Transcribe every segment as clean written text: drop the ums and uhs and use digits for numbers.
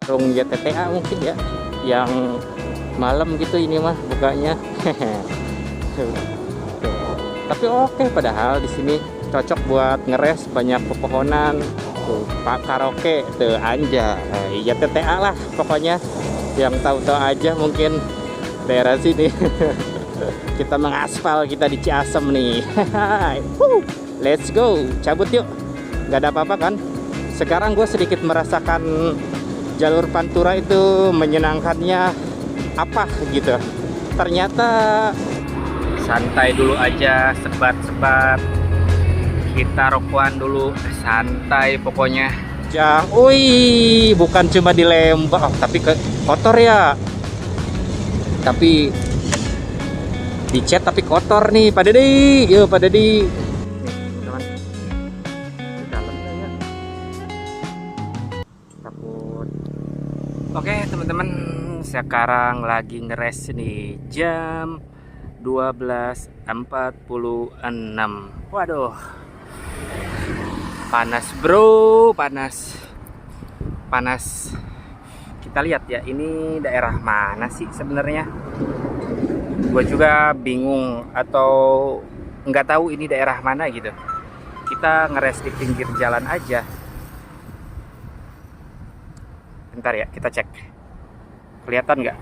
warung YTTA mungkin ya, yang malam gitu ini mah bukanya. Tapi oke, padahal di sini cocok buat ngeres, banyak pepohonan. Tuh, Pak karaoke tuh anja. YTTA lah pokoknya. Yang tahu-tahu aja mungkin daerah sini. Kita mengaspal, kita di Ciasem nih. Let's go, cabut yuk. Gak ada apa-apa kan? Sekarang gue sedikit merasakan jalur Pantura itu menyenangkannya apa gitu. Ternyata santai dulu aja, sebat-sebat. Kita rokokan dulu, santai pokoknya. Wih, bukan cuma di Lembang, tapi kotor ya. Tapi dicat tapi kotor nih, Pak Dedi. Yuk, Pak Dedi. Teman, di dalamnya ya. Takut. Oke, teman-teman, sekarang lagi ngeres nih jam 12.46. Waduh. Panas bro, panas. Kita lihat ya, ini daerah mana sih sebenarnya? Gue juga bingung atau nggak tahu ini daerah mana gitu. Kita ngeres di pinggir jalan aja. Bentar ya, kita cek. Kelihatan nggak?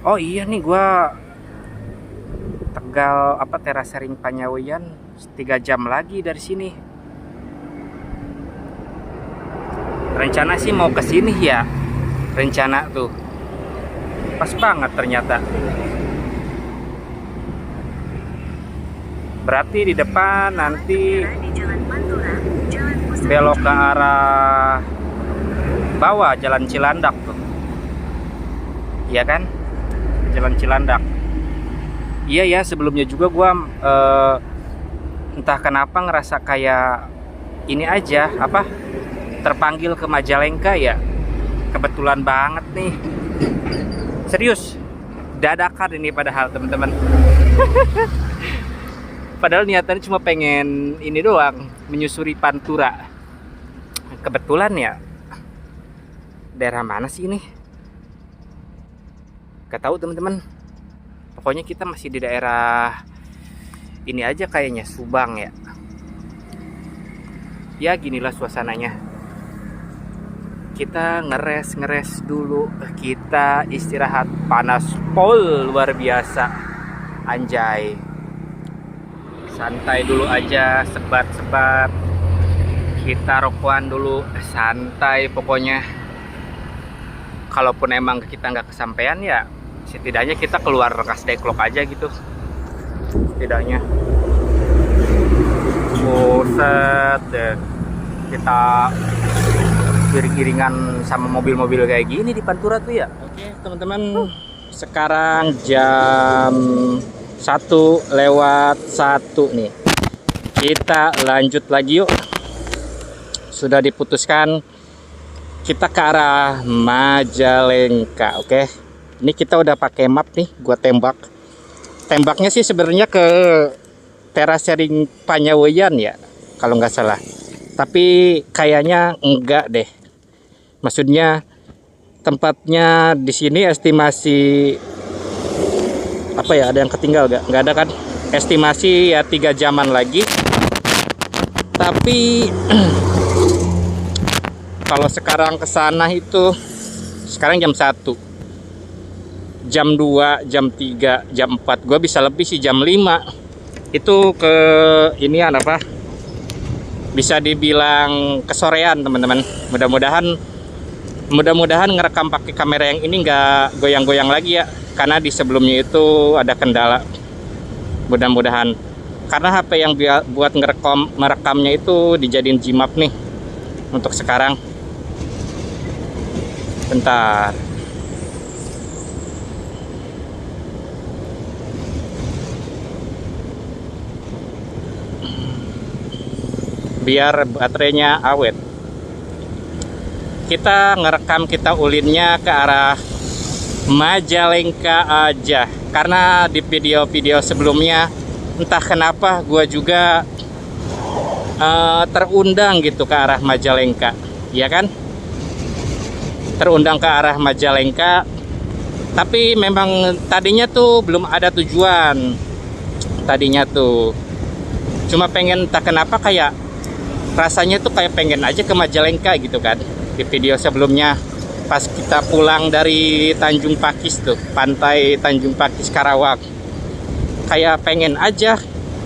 Oh iya nih, gue Tegal Terasering Panyawian 3 jam lagi dari sini. Rencana sih mau ke sini ya. Rencana tuh. Pas banget ternyata. Berarti di depan nanti belok ke arah bawah Jalan Cilandak tuh. Iya kan? Jalan Cilandak. Iya ya, sebelumnya juga gua entah kenapa ngerasa kayak ini aja, terpanggil ke Majalengka ya. Kebetulan banget nih. Serius, dadakan ini padahal teman-teman. Padahal niatannya cuma pengen ini doang, menyusuri Pantura. Kebetulan ya. Daerah mana sih ini? Gak tahu teman-teman. Pokoknya kita masih di daerah ini aja kayaknya, Subang ya. Ya ginilah suasananya. Kita ngeres dulu, kita istirahat. Panas pol luar biasa. Anjay. Santai dulu aja, sebat-sebat. Kita rokokan dulu, santai pokoknya. Kalaupun emang kita nggak kesampean ya, setidaknya kita keluar Kas Deklok aja gitu. Setidaknya. Buset deh. Kita giring-giringan sama mobil-mobil kayak gini di Pantura tuh ya. Oke teman-teman, sekarang jam 1:01 nih. Kita lanjut lagi yuk. Sudah diputuskan kita ke arah Majalengka. Oke. Ini kita udah pakai map nih, gua tembak. Tembaknya sih sebenarnya ke Terasering Panyawian ya, kalau nggak salah. Tapi kayaknya enggak deh. Maksudnya tempatnya di sini estimasi ada yang ketinggal nggak? Nggak ada kan? Estimasi ya 3 jaman lagi. Tapi kalau sekarang ke sana itu sekarang jam 1. Jam 2, jam 3, jam 4. Gue bisa lebih sih jam 5. Itu ke inian bisa dibilang kesorean teman-teman. Mudah-mudahan ngerekam pakai kamera yang ini nggak goyang-goyang lagi ya, karena di sebelumnya itu ada kendala. Mudah-mudahan, karena HP yang buat merekamnya itu dijadiin Gmap nih untuk sekarang. Bentar. Biar baterainya awet. Kita ngerekam, kita ulinnya ke arah Majalengka aja, karena di video-video sebelumnya entah kenapa gue juga terundang gitu ke arah Majalengka, ya kan? terundang ke arah Majalengka. Tapi memang tadinya tuh belum ada tujuan. Tadinya tuh cuma pengen, tak kenapa kayak rasanya tuh kayak pengen aja ke Majalengka gitu kan. Di video sebelumnya pas kita pulang dari Tanjung Pakis tuh, pantai Tanjung Pakis Karawang, kayak pengen aja,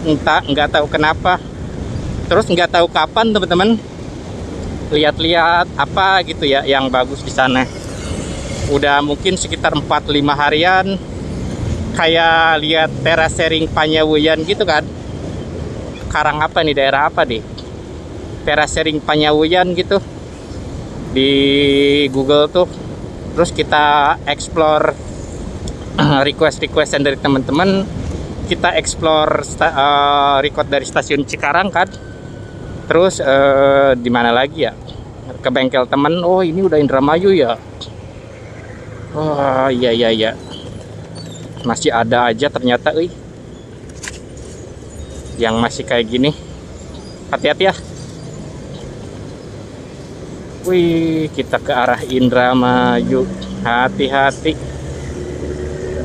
entah nggak tahu kenapa. Terus nggak tahu kapan teman-teman lihat-lihat apa gitu ya yang bagus di sana. Udah mungkin sekitar 4-5 harian kayak lihat terasering Panyawuyan gitu kan. Karang apa nih, daerah apa nih, terasering Panyawuyan gitu di Google tuh. Terus kita explore request-requestan dari teman-teman. Kita explore record dari stasiun Cikarang kan. Terus di mana lagi ya, ke bengkel teman. Oh ini udah Indramayu ya. Oh iya, masih ada aja ternyata yang masih kayak gini. Hati-hati ya. Wih, kita ke arah Indramayu, hati-hati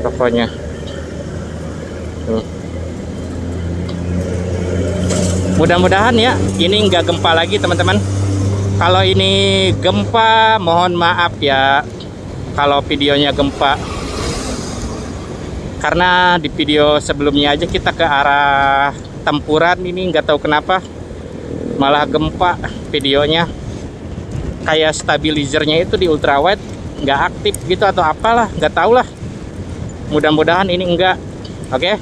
pokoknya tuh. Mudah-mudahan ya ini nggak gempa lagi teman-teman. Kalau ini gempa mohon maaf ya kalau videonya gempa, karena di video sebelumnya aja kita ke arah Tempuran, ini nggak tahu kenapa malah gempa videonya. Kayak stabilizernya itu di ultrawide nggak aktif gitu atau apalah, nggak tahu lah. Mudah-mudahan ini enggak. Oke,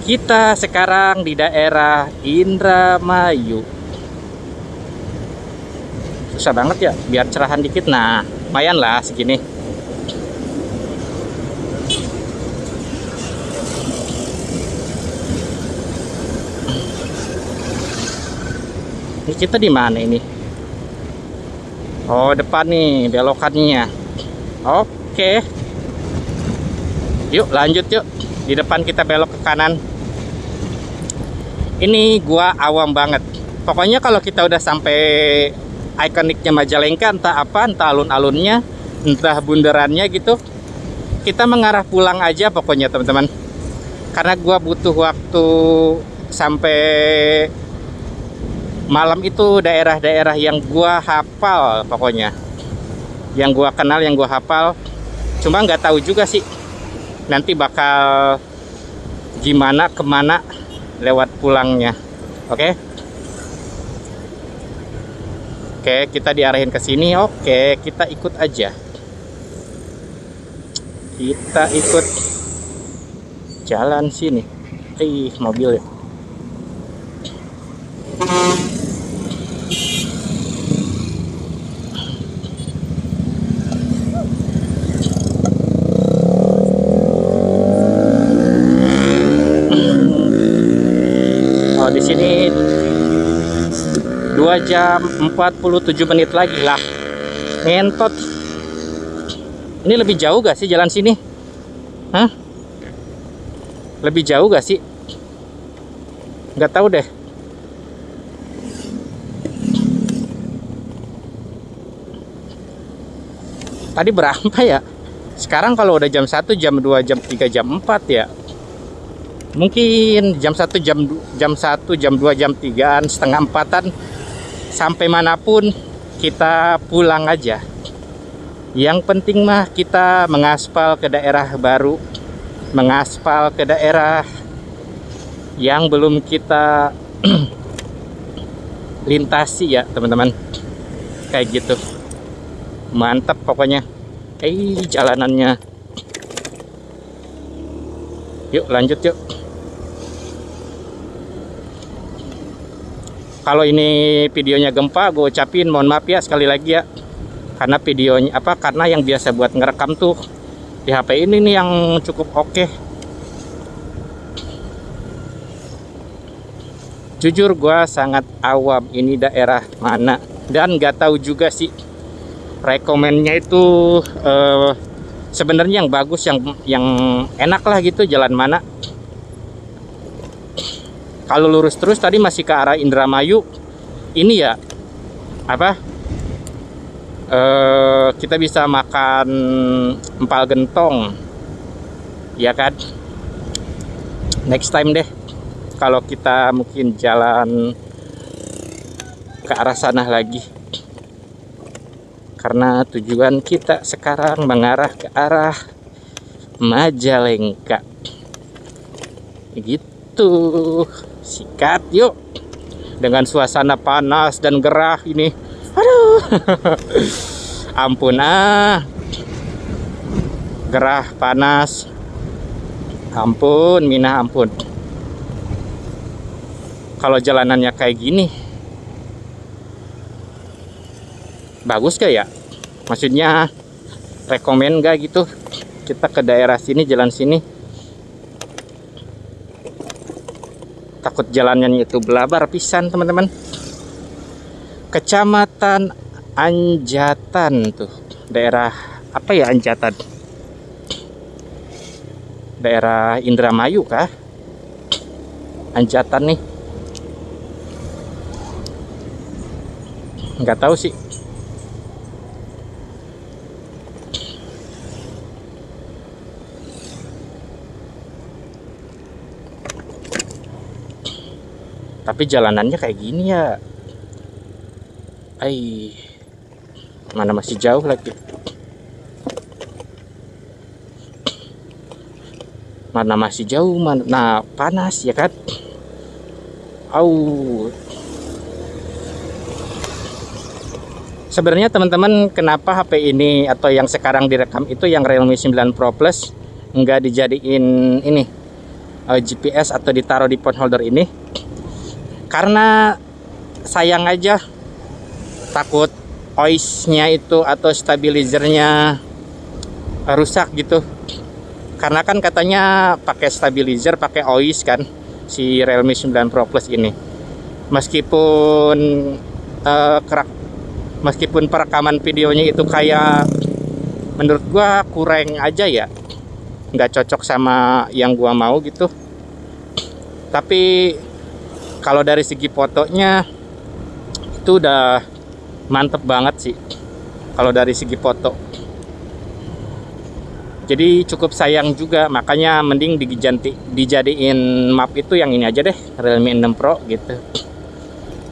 kita sekarang di daerah Indramayu. Susah banget ya biar cerahan dikit. Nah lumayan lah segini. Ini kita di mana ini? Oh depan nih belokannya. Oke, yuk lanjut yuk. Di depan kita belok ke kanan. Ini gua awam banget. Pokoknya kalau kita udah sampai ikoniknya Majalengka, entah apa, entah alun-alunnya, entah bundarannya gitu, kita mengarah pulang aja pokoknya teman-teman. Karena gua butuh waktu sampai malam itu. Daerah-daerah yang gua hafal pokoknya, yang gua kenal, yang gua hafal. Cuma nggak tahu juga sih nanti bakal gimana, kemana lewat pulangnya. Oke, kita diarahin ke sini. Oke, kita ikut aja. Kita ikut jalan sini. Mobil ya. Oh, di sini 2 jam 47 menit lagi lah. Ngentot. Ini lebih jauh gak sih jalan sini? Hah? Lebih jauh gak sih? Nggak tahu deh. Tadi berapa ya? Sekarang kalau udah jam 1, jam 2, jam 3, jam 4 ya. Mungkin jam 1, jam 1, jam 2, jam 3-an, setengah 4-an. Sampai manapun kita pulang aja. Yang penting mah kita mengaspal ke daerah baru, mengaspal ke daerah yang belum kita lintasi ya teman-teman. Kayak gitu. Mantap pokoknya. Jalanannya. Yuk lanjut yuk. Kalau ini videonya gempa, gue ucapin mohon maaf ya sekali lagi ya. Karena videonya karena yang biasa buat ngerekam tuh di HP ini nih yang cukup oke. Jujur gue sangat awam ini daerah mana, dan nggak tahu juga sih rekomennya itu sebenarnya yang bagus, yang enak lah gitu, jalan mana. Kalau lurus terus tadi masih ke arah Indramayu, ini ya kita bisa makan empal gentong, ya kan? Next time deh, kalau kita mungkin jalan ke arah sana lagi, karena tujuan kita sekarang mengarah ke arah Majalengka gitu. Sikat yuk, dengan suasana panas dan gerah ini. Aduh ampun gerah panas, ampun Mina, ampun. Kalau jalanannya kayak gini bagus gak ya? Maksudnya rekomen gak gitu kita ke daerah sini, jalan sini? Takut jalannya itu belabar pisan teman-teman. Kecamatan Anjatan tuh, daerah apa ya, Anjatan? Daerah Indramayu kah? Anjatan nih, nggak tahu sih. Tapi jalanannya kayak gini ya. Mana masih jauh lagi. Mana masih jauh, mana panas ya kan. Sebenarnya teman-teman, kenapa HP ini atau yang sekarang direkam itu yang Realme 9 Pro Plus nggak dijadiin ini GPS atau ditaruh di phone holder ini? Karena sayang aja, takut OIS-nya itu atau stabilizernya rusak gitu. Karena kan katanya pakai stabilizer, pakai OIS kan si Realme 9 Pro Plus ini. Meskipun perekaman videonya itu kayak menurut gua kurang aja ya, nggak cocok sama yang gua mau gitu. Tapi kalau dari segi fotonya itu udah mantep banget sih kalau dari segi foto. Jadi cukup sayang juga, makanya mending dijadiin map itu yang ini aja deh, Realme 6 Pro gitu.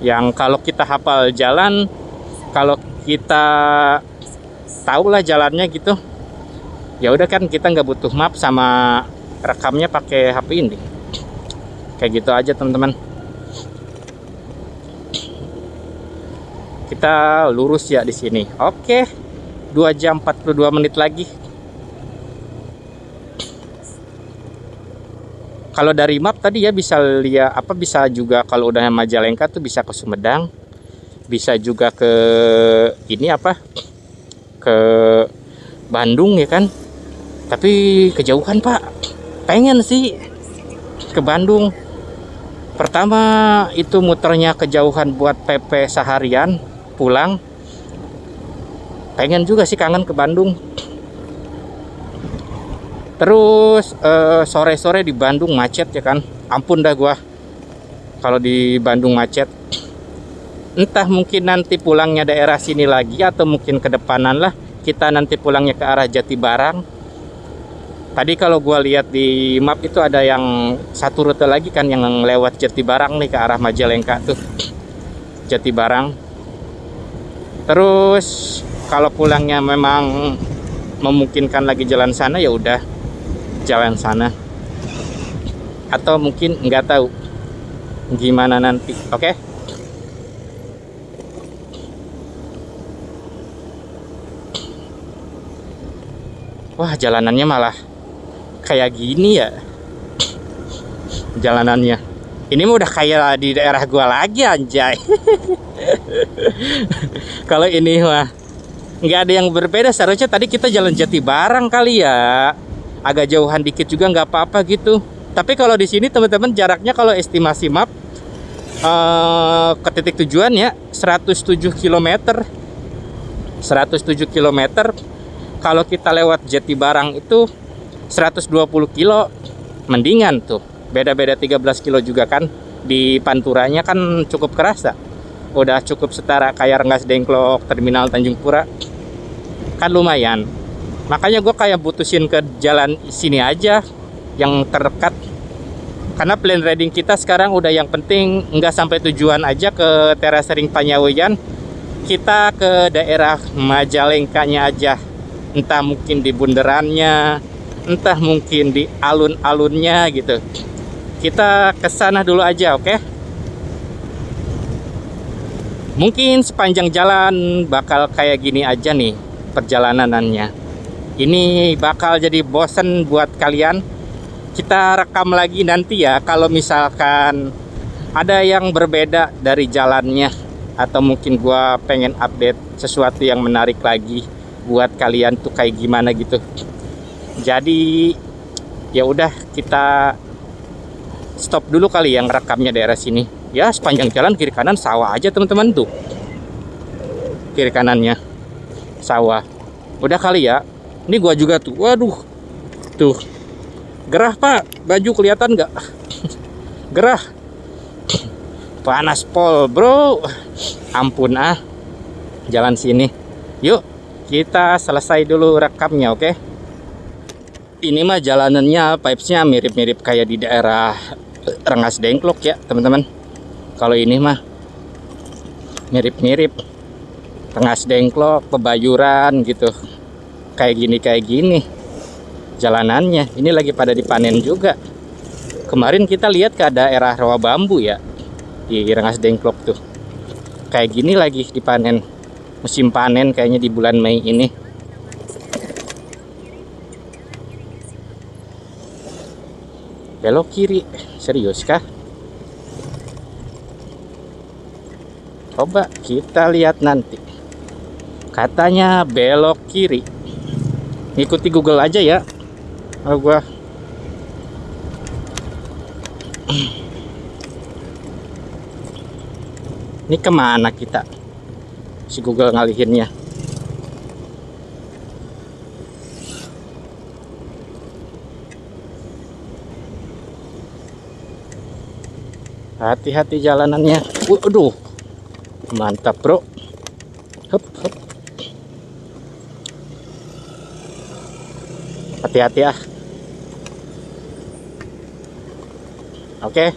Yang kalau kita hafal jalan, kalau kita tahu lah jalannya gitu, ya udah kan kita nggak butuh map sama rekamnya pakai HP ini. Kayak gitu aja teman-teman. Kita lurus ya di sini. Oke, 2 jam 42 menit lagi. Kalau dari map tadi ya bisa lihat bisa juga kalau udah Majalengka tuh bisa ke Sumedang, bisa juga ke ini ke Bandung ya kan. Tapi kejauhan Pak. Pengen sih ke Bandung. Pertama itu muternya kejauhan buat PP seharian pulang. Pengen juga sih, kangen ke Bandung. Terus sore-sore di Bandung macet ya kan. Ampun dah gua kalau di Bandung macet. Entah mungkin nanti pulangnya daerah sini lagi atau mungkin ke depanan lah kita nanti pulangnya ke arah Jatibarang. Tadi kalau gua lihat di map itu ada yang satu rute lagi kan yang lewat Jatibarang nih ke arah Majalengka tuh. Jatibarang. Terus kalau pulangnya memang memungkinkan lagi jalan sana, ya udah jalan sana. Atau mungkin nggak tahu gimana nanti. Oke. Wah, jalanannya malah kayak gini ya. Jalanannya. Ini mah udah kayak di daerah gua lagi anjay. Kalau ini mah nggak ada yang berbeda. Seharusnya tadi kita jalan Jatibarang kali ya. Agak jauhan dikit juga nggak apa-apa gitu. Tapi kalau di sini teman-teman jaraknya kalau estimasi map ke titik tujuan ya 107 km. 107 km. Kalau kita lewat Jatibarang itu 120 kilo. Mendingan tuh. Beda-beda 13 kilo juga kan. Di Panturanya kan cukup kerasa. udah cukup setara kayak Rengas Dengklok, Terminal Tanjung Pura, kan lumayan. Makanya gue kayak putusin ke jalan sini aja yang terdekat. Karena plan riding kita sekarang udah yang penting nggak sampai tujuan aja ke Terasering Panyawian. Kita ke daerah Majalengkanya aja. Entah mungkin di bundarannya, entah mungkin di alun-alunnya gitu. Kita ke sana dulu aja, oke? Mungkin sepanjang jalan bakal kayak gini aja nih perjalanannya. Ini bakal jadi bosen buat kalian. Kita rekam lagi nanti ya kalau misalkan ada yang berbeda dari jalannya, atau mungkin gua pengen update sesuatu yang menarik lagi buat kalian tuh kayak gimana gitu. Jadi ya udah, kita stop dulu kali yang rekamnya daerah sini. Ya sepanjang jalan kiri kanan sawah aja teman-teman tuh. Kiri kanannya sawah. Udah kali ya. Ini gua juga tuh. Waduh. Tuh. Gerah Pak, baju kelihatan nggak? Gerah. Panas pol bro. Ampun ah. Jalan sini. Yuk kita selesai dulu rekamnya, oke? Ini mah jalanannya vibes-nya mirip-mirip kayak di daerah Rengas Dengklok ya teman-teman. Kalau ini mah mirip-mirip Rengas Dengklok, Pebayuran gitu. Kayak gini jalanannya. Ini lagi pada dipanen juga. Kemarin kita lihat ke daerah rawa bambu ya di Rengas Dengklok tuh. Kayak gini lagi dipanen. Musim panen kayaknya di bulan Mei ini. Belok kiri, serius kah? Coba kita lihat nanti. Katanya belok kiri. Ikuti Google aja ya. Oh, gua ini kemana kita? Si Google ngalihinnya. Hati-hati jalanannya. Waduh, mantap bro. Hup, hup. Hati-hati ya. Oke.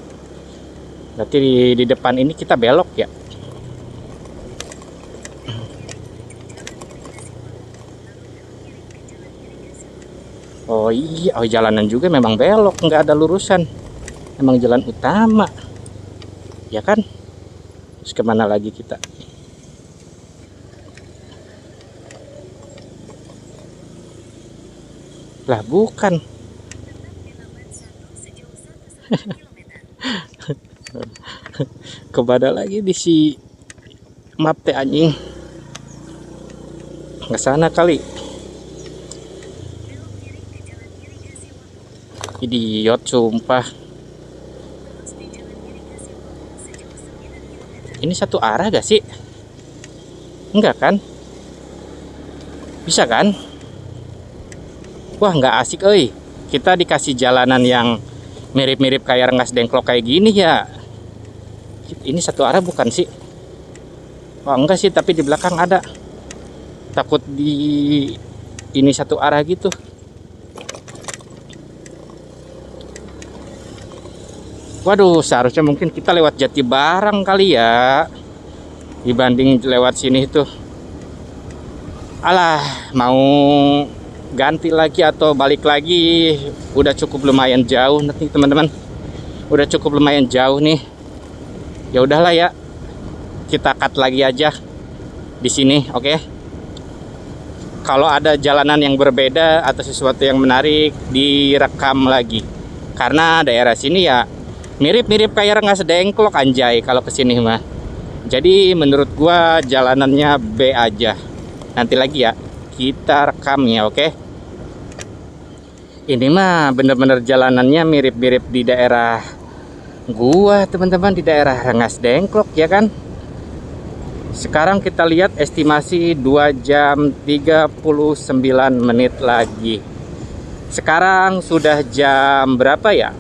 Berarti di depan ini kita belok ya. Oh iya, oh jalanan juga memang belok, nggak ada lurusan. Emang jalan utama. Ya kan? Terus kemana lagi kita? Lah bukan. Kebada lagi di si map teh anjing. Nggak sana kali. Idiot sumpah. Ini satu arah gak sih? Enggak kan? Bisa kan? Wah nggak asik euy. Kita dikasih jalanan yang mirip-mirip kayak Rengas Dengklok kayak gini ya. Ini satu arah bukan sih? Oh enggak sih, tapi di belakang ada. Takut di ini satu arah gitu. Waduh, seharusnya mungkin kita lewat Jati Barang kali ya, dibanding lewat sini tuh. Alah, mau ganti lagi atau balik lagi, udah cukup lumayan jauh nanti teman-teman. Udah cukup lumayan jauh nih. Ya udahlah ya, kita cut lagi aja di sini, oke? Kalau ada jalanan yang berbeda atau sesuatu yang menarik, direkam lagi. Karena daerah sini ya mirip-mirip kayak Rengas Dengklok anjay kalau kesini mah. Jadi menurut gua jalanannya B aja. Nanti lagi ya kita rekamnya, oke? Ini mah bener-bener jalanannya mirip-mirip di daerah gua teman-teman, di daerah Rengas Dengklok ya kan. Sekarang kita lihat estimasi 2 jam 39 menit lagi. Sekarang sudah jam berapa ya?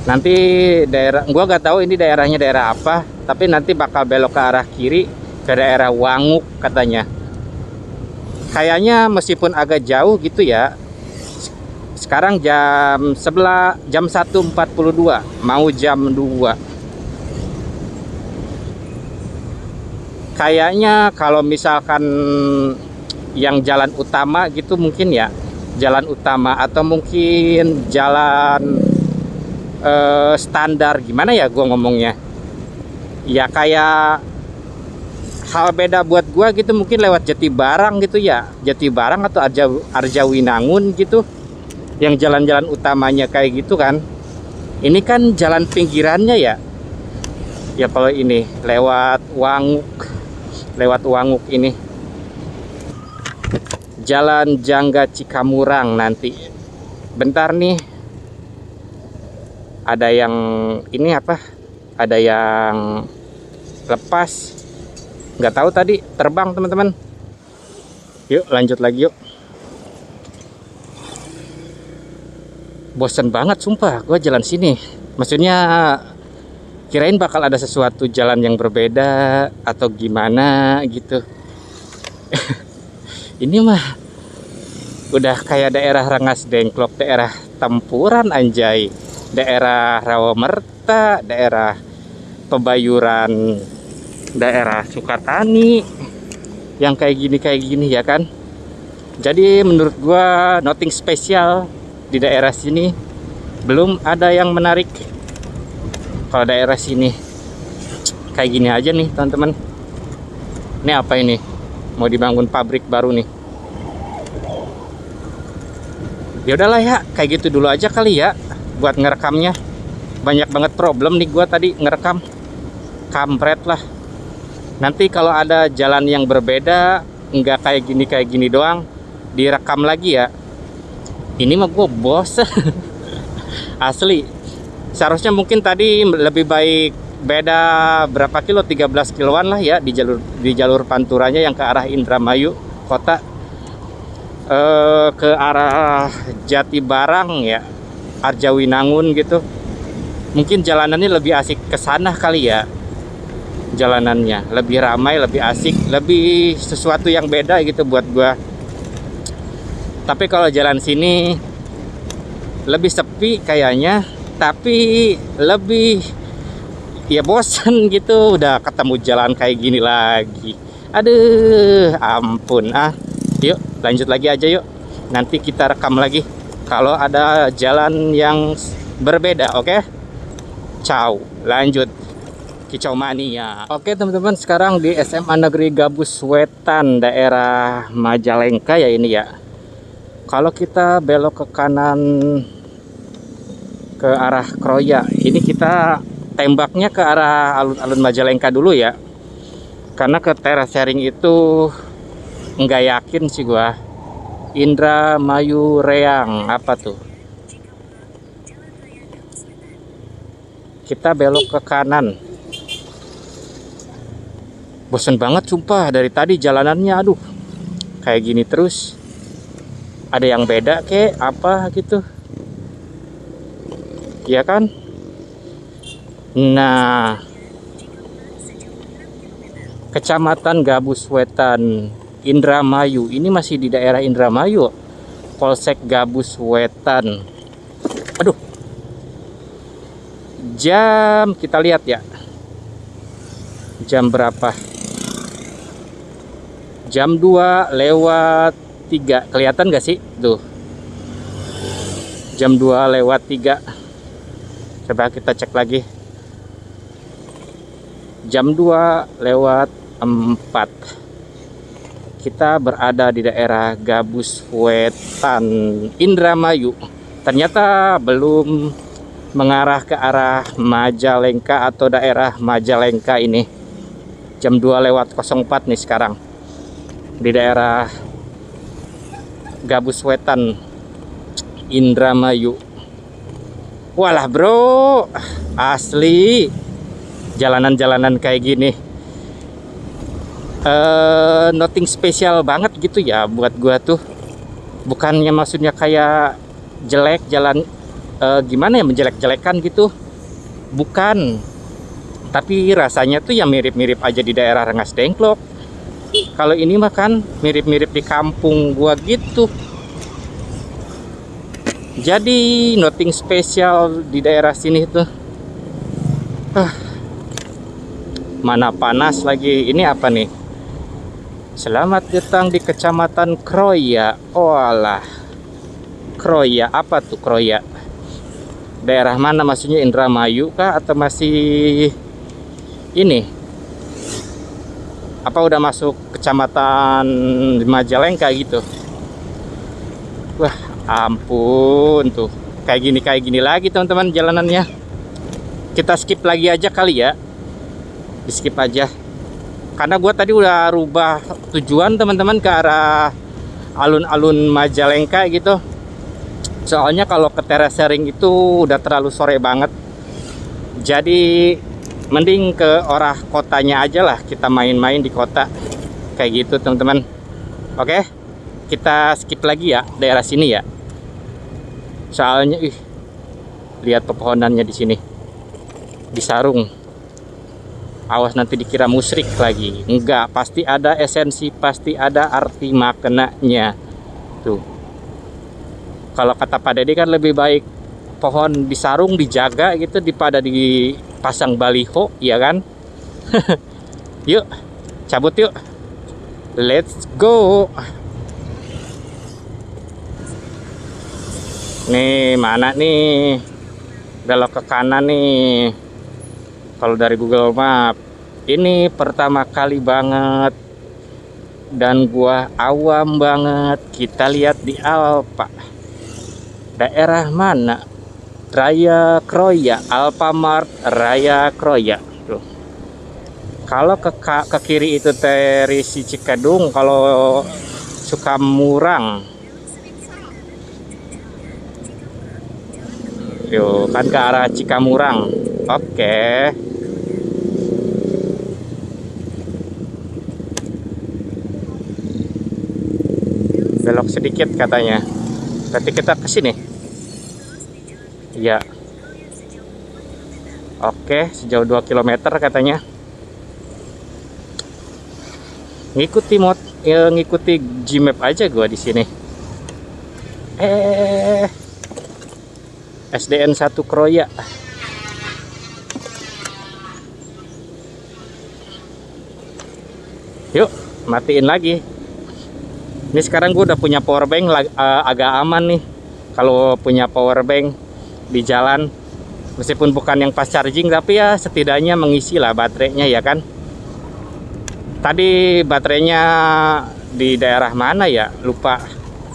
Nanti daerah, gua gak tahu ini daerahnya daerah apa, tapi nanti bakal belok ke arah kiri ke daerah Wanguk katanya. Kayaknya meskipun agak jauh gitu ya. Sekarang jam 1.42, mau jam 2. Kayaknya kalau misalkan yang jalan utama gitu mungkin ya, jalan utama atau mungkin jalan standar, gimana ya gua ngomongnya ya, kayak hal beda buat gua gitu, mungkin lewat Jatibarang gitu ya, Jatibarang atau Arjawinangun gitu, yang jalan-jalan utamanya kayak gitu kan. Ini kan jalan pinggirannya ya. Ya kalau ini lewat Wanguk ini, Jalan Jangga Cikamurang nanti. Bentar nih, ada yang ini apa? Ada yang lepas. Nggak tahu tadi terbang teman-teman. Yuk lanjut lagi yuk. Bosen banget sumpah gue jalan sini. Maksudnya kirain bakal ada sesuatu jalan yang berbeda atau gimana gitu. Ini mah udah kayak daerah Rengas Dengklok, daerah Tempuran anjay, daerah Rawamerta, daerah Pebayuran, daerah Sukatani, yang kayak gini ya kan. Jadi menurut gua nothing spesial di daerah sini, belum ada yang menarik. Kalau daerah sini kayak gini aja nih teman-teman. Ini apa ini? Mau dibangun pabrik baru nih. Ya udahlah ya, kayak gitu dulu aja kali ya buat ngerekamnya. Banyak banget problem nih gua tadi ngerekam. Kampret lah. Nanti kalau ada jalan yang berbeda, nggak kayak gini doang, direkam lagi ya. Ini mah gue bosen. Asli. Seharusnya mungkin tadi lebih baik beda berapa kilo, 13 kiloan lah ya di jalur panturanya yang ke arah Indramayu kota, ke arah Jatibarang ya, Arjawinangun gitu. Mungkin jalanannya lebih asik ke sana kali ya. Jalanannya lebih ramai, lebih asik, lebih sesuatu yang beda gitu buat gua. Tapi kalau jalan sini lebih sepi kayaknya, tapi lebih ya bosan gitu, udah ketemu jalan kayak gini lagi. Aduh, ampun ah. Yuk, lanjut lagi aja yuk. Nanti kita rekam lagi kalau ada jalan yang berbeda, oke? Ciao, lanjut. Kicau mania. Oke teman-teman, sekarang di SMA Negeri Gabus Wetan, daerah Majalengka ya ini ya. Kalau kita belok ke kanan ke arah Kroya, ini kita tembaknya ke arah alun-alun Majalengka dulu ya. Karena ke terasering itu nggak yakin sih gua. Indramayu Reang apa tuh? Kita belok ke kanan. Bosen banget sumpah dari tadi jalanannya, aduh. Kayak gini terus. Ada yang beda kek apa gitu. Ya kan? Nah, Kecamatan Gabus Wetan, Indramayu. Ini masih di daerah Indramayu. Polsek Gabus Wetan. Aduh. Jam kita lihat ya. Jam berapa? Jam 2:03. Kelihatan gak sih? Tuh. Jam 2:03. Coba kita cek lagi. Jam 2:04. Kita berada di daerah Gabus Wetan, Indramayu. Ternyata belum mengarah ke arah Majalengka atau daerah Majalengka ini. Jam 2:04 nih sekarang. Di daerah Gabus Wetan, Indramayu. Walah bro, asli jalanan-jalanan kayak gini nothing spesial banget gitu ya buat gua tuh. Bukannya maksudnya kayak jelek jalan gimana ya, menjelek-jelekan gitu, bukan. Tapi rasanya tuh ya mirip-mirip aja di daerah Rengas Dengklok. Kalau ini mah kan mirip-mirip di kampung gua gitu. Jadi nothing spesial di daerah sini tuh. Mana panas lagi. Ini apa nih? Selamat datang di Kecamatan Kroya. Oh alah, Kroya, apa tuh Kroya? Daerah mana maksudnya, Indramayu kah atau masih ini? Apa udah masuk Kecamatan Majalengka gitu? Wah, ampun tuh. Kayak gini lagi teman-teman jalanannya. Kita skip lagi aja kali ya. Di skip aja. Karena gue tadi udah rubah tujuan teman-teman ke arah alun-alun Majalengka gitu. Soalnya kalau ke terasering itu udah terlalu sore banget. Jadi mending ke arah kotanya aja lah, kita main-main di kota. Kayak gitu teman-teman. Oke, kita skip lagi ya daerah sini ya. Soalnya lihat pepohonannya di sini. Di sarung. Awas nanti dikira musyrik lagi. Enggak, pasti ada esensi, pasti ada arti maknanya. Tuh. Kalau kata Pak Dede kan lebih baik pohon di sarung dijaga gitu daripada dipasang baliho, ya kan? Yuk, cabut yuk. Let's go. Nih, mana nih? Belok ke kanan nih. Kalau dari Google Map, ini pertama kali banget dan gua awam banget. Kita lihat di Alpa. Daerah mana? Raya Kroya, Alfamart Raya Kroya. Tuh. Kalau ke kiri itu Terisi Cikadung, kalau Sukamurang. Yuk, kan ke arah Cikamurang. Oke. Belok sedikit katanya. Berarti kita ke sini. Iya. Oke, sejauh 2 km katanya. Ngikuti Gmap aja gua di sini. SDN 1 Kroya. Yuk, matiin lagi. Ini sekarang gue udah punya power bank, agak aman nih kalau punya power bank di jalan. Meskipun bukan yang fast charging, tapi ya setidaknya mengisi lah baterainya, ya kan. Tadi baterainya di daerah mana ya, lupa.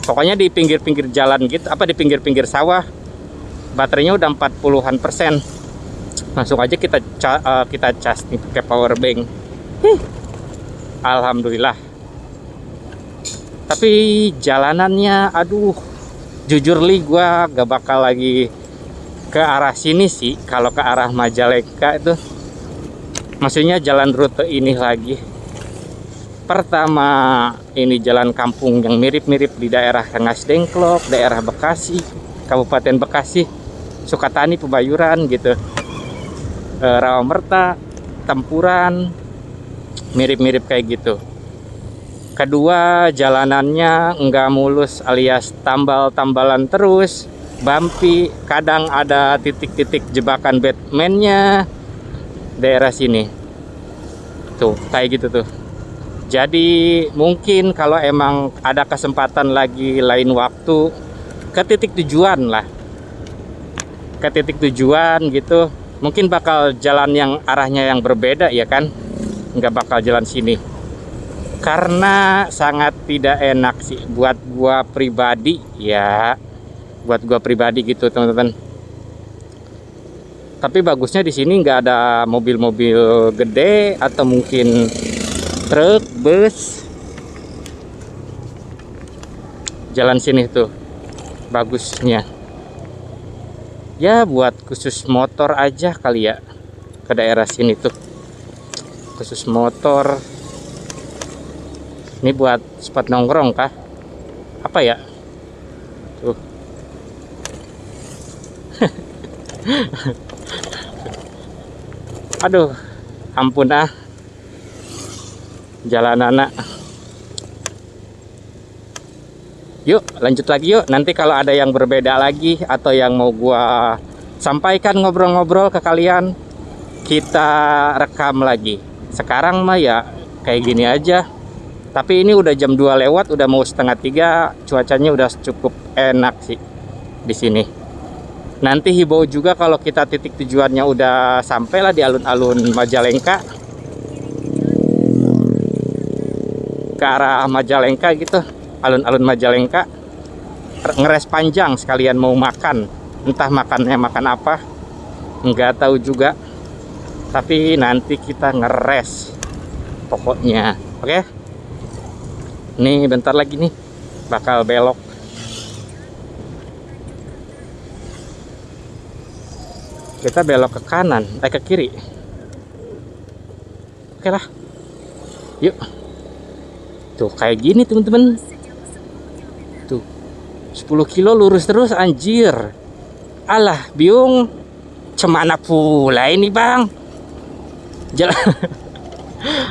Pokoknya di pinggir-pinggir jalan gitu, apa di pinggir-pinggir sawah. Baterainya udah 40-an%. Langsung aja kita cas nih pakai power bank. Alhamdulillah. Tapi jalanannya, aduh, jujur li gua gak bakal lagi ke arah sini sih. Kalau ke arah Majalengka itu, maksudnya jalan rute ini lagi. Pertama, ini jalan kampung yang mirip-mirip di daerah Rengas Dengklok, daerah Bekasi, Kabupaten Bekasi, Sukatani, Pebayuran gitu, Rawamerta, Tempuran, mirip-mirip kayak gitu. Kedua, jalanannya nggak mulus alias tambal-tambalan terus, bumpy, kadang ada titik-titik jebakan Batman-nya daerah sini. Tuh, kayak gitu tuh. Jadi mungkin kalau emang ada kesempatan lagi lain waktu, ke titik tujuan lah. Ke titik tujuan gitu, mungkin bakal jalan yang arahnya yang berbeda, ya kan? Nggak bakal jalan sini. Karena sangat tidak enak sih buat gua pribadi ya. Buat gua pribadi gitu, teman-teman. Tapi bagusnya di sini nggak ada mobil-mobil gede atau mungkin truk, bus. Jalan sini tuh bagusnya. Ya buat khusus motor aja kali ya, ke daerah sini tuh. Khusus motor. Ini buat spot nongkrong kah? Apa ya? Tuh. Aduh, ampun ah. Jalan anak. Yuk, lanjut lagi yuk. Nanti kalau ada yang berbeda lagi atau yang mau gua sampaikan ngobrol-ngobrol ke kalian, kita rekam lagi. Sekarang mah ya kayak gini aja. Tapi ini udah jam 2 lewat, udah mau setengah 3, cuacanya udah cukup enak sih di sini. Nanti hibau juga kalau kita titik tujuannya udah sampai lah di alun-alun Majalengka, ke arah Majalengka gitu, alun-alun Majalengka, ngeres panjang sekalian mau makan. Entah makannya makan apa, nggak tahu juga. Tapi nanti kita ngeres pokoknya, oke? Nih bentar lagi nih bakal belok. Kita belok ke kanan, ke kiri. Oke lah. Yuk. Tuh kayak gini teman-teman. Tuh 10 kilo lurus terus anjir. Alah biung, cemana pula ini bang. Jalan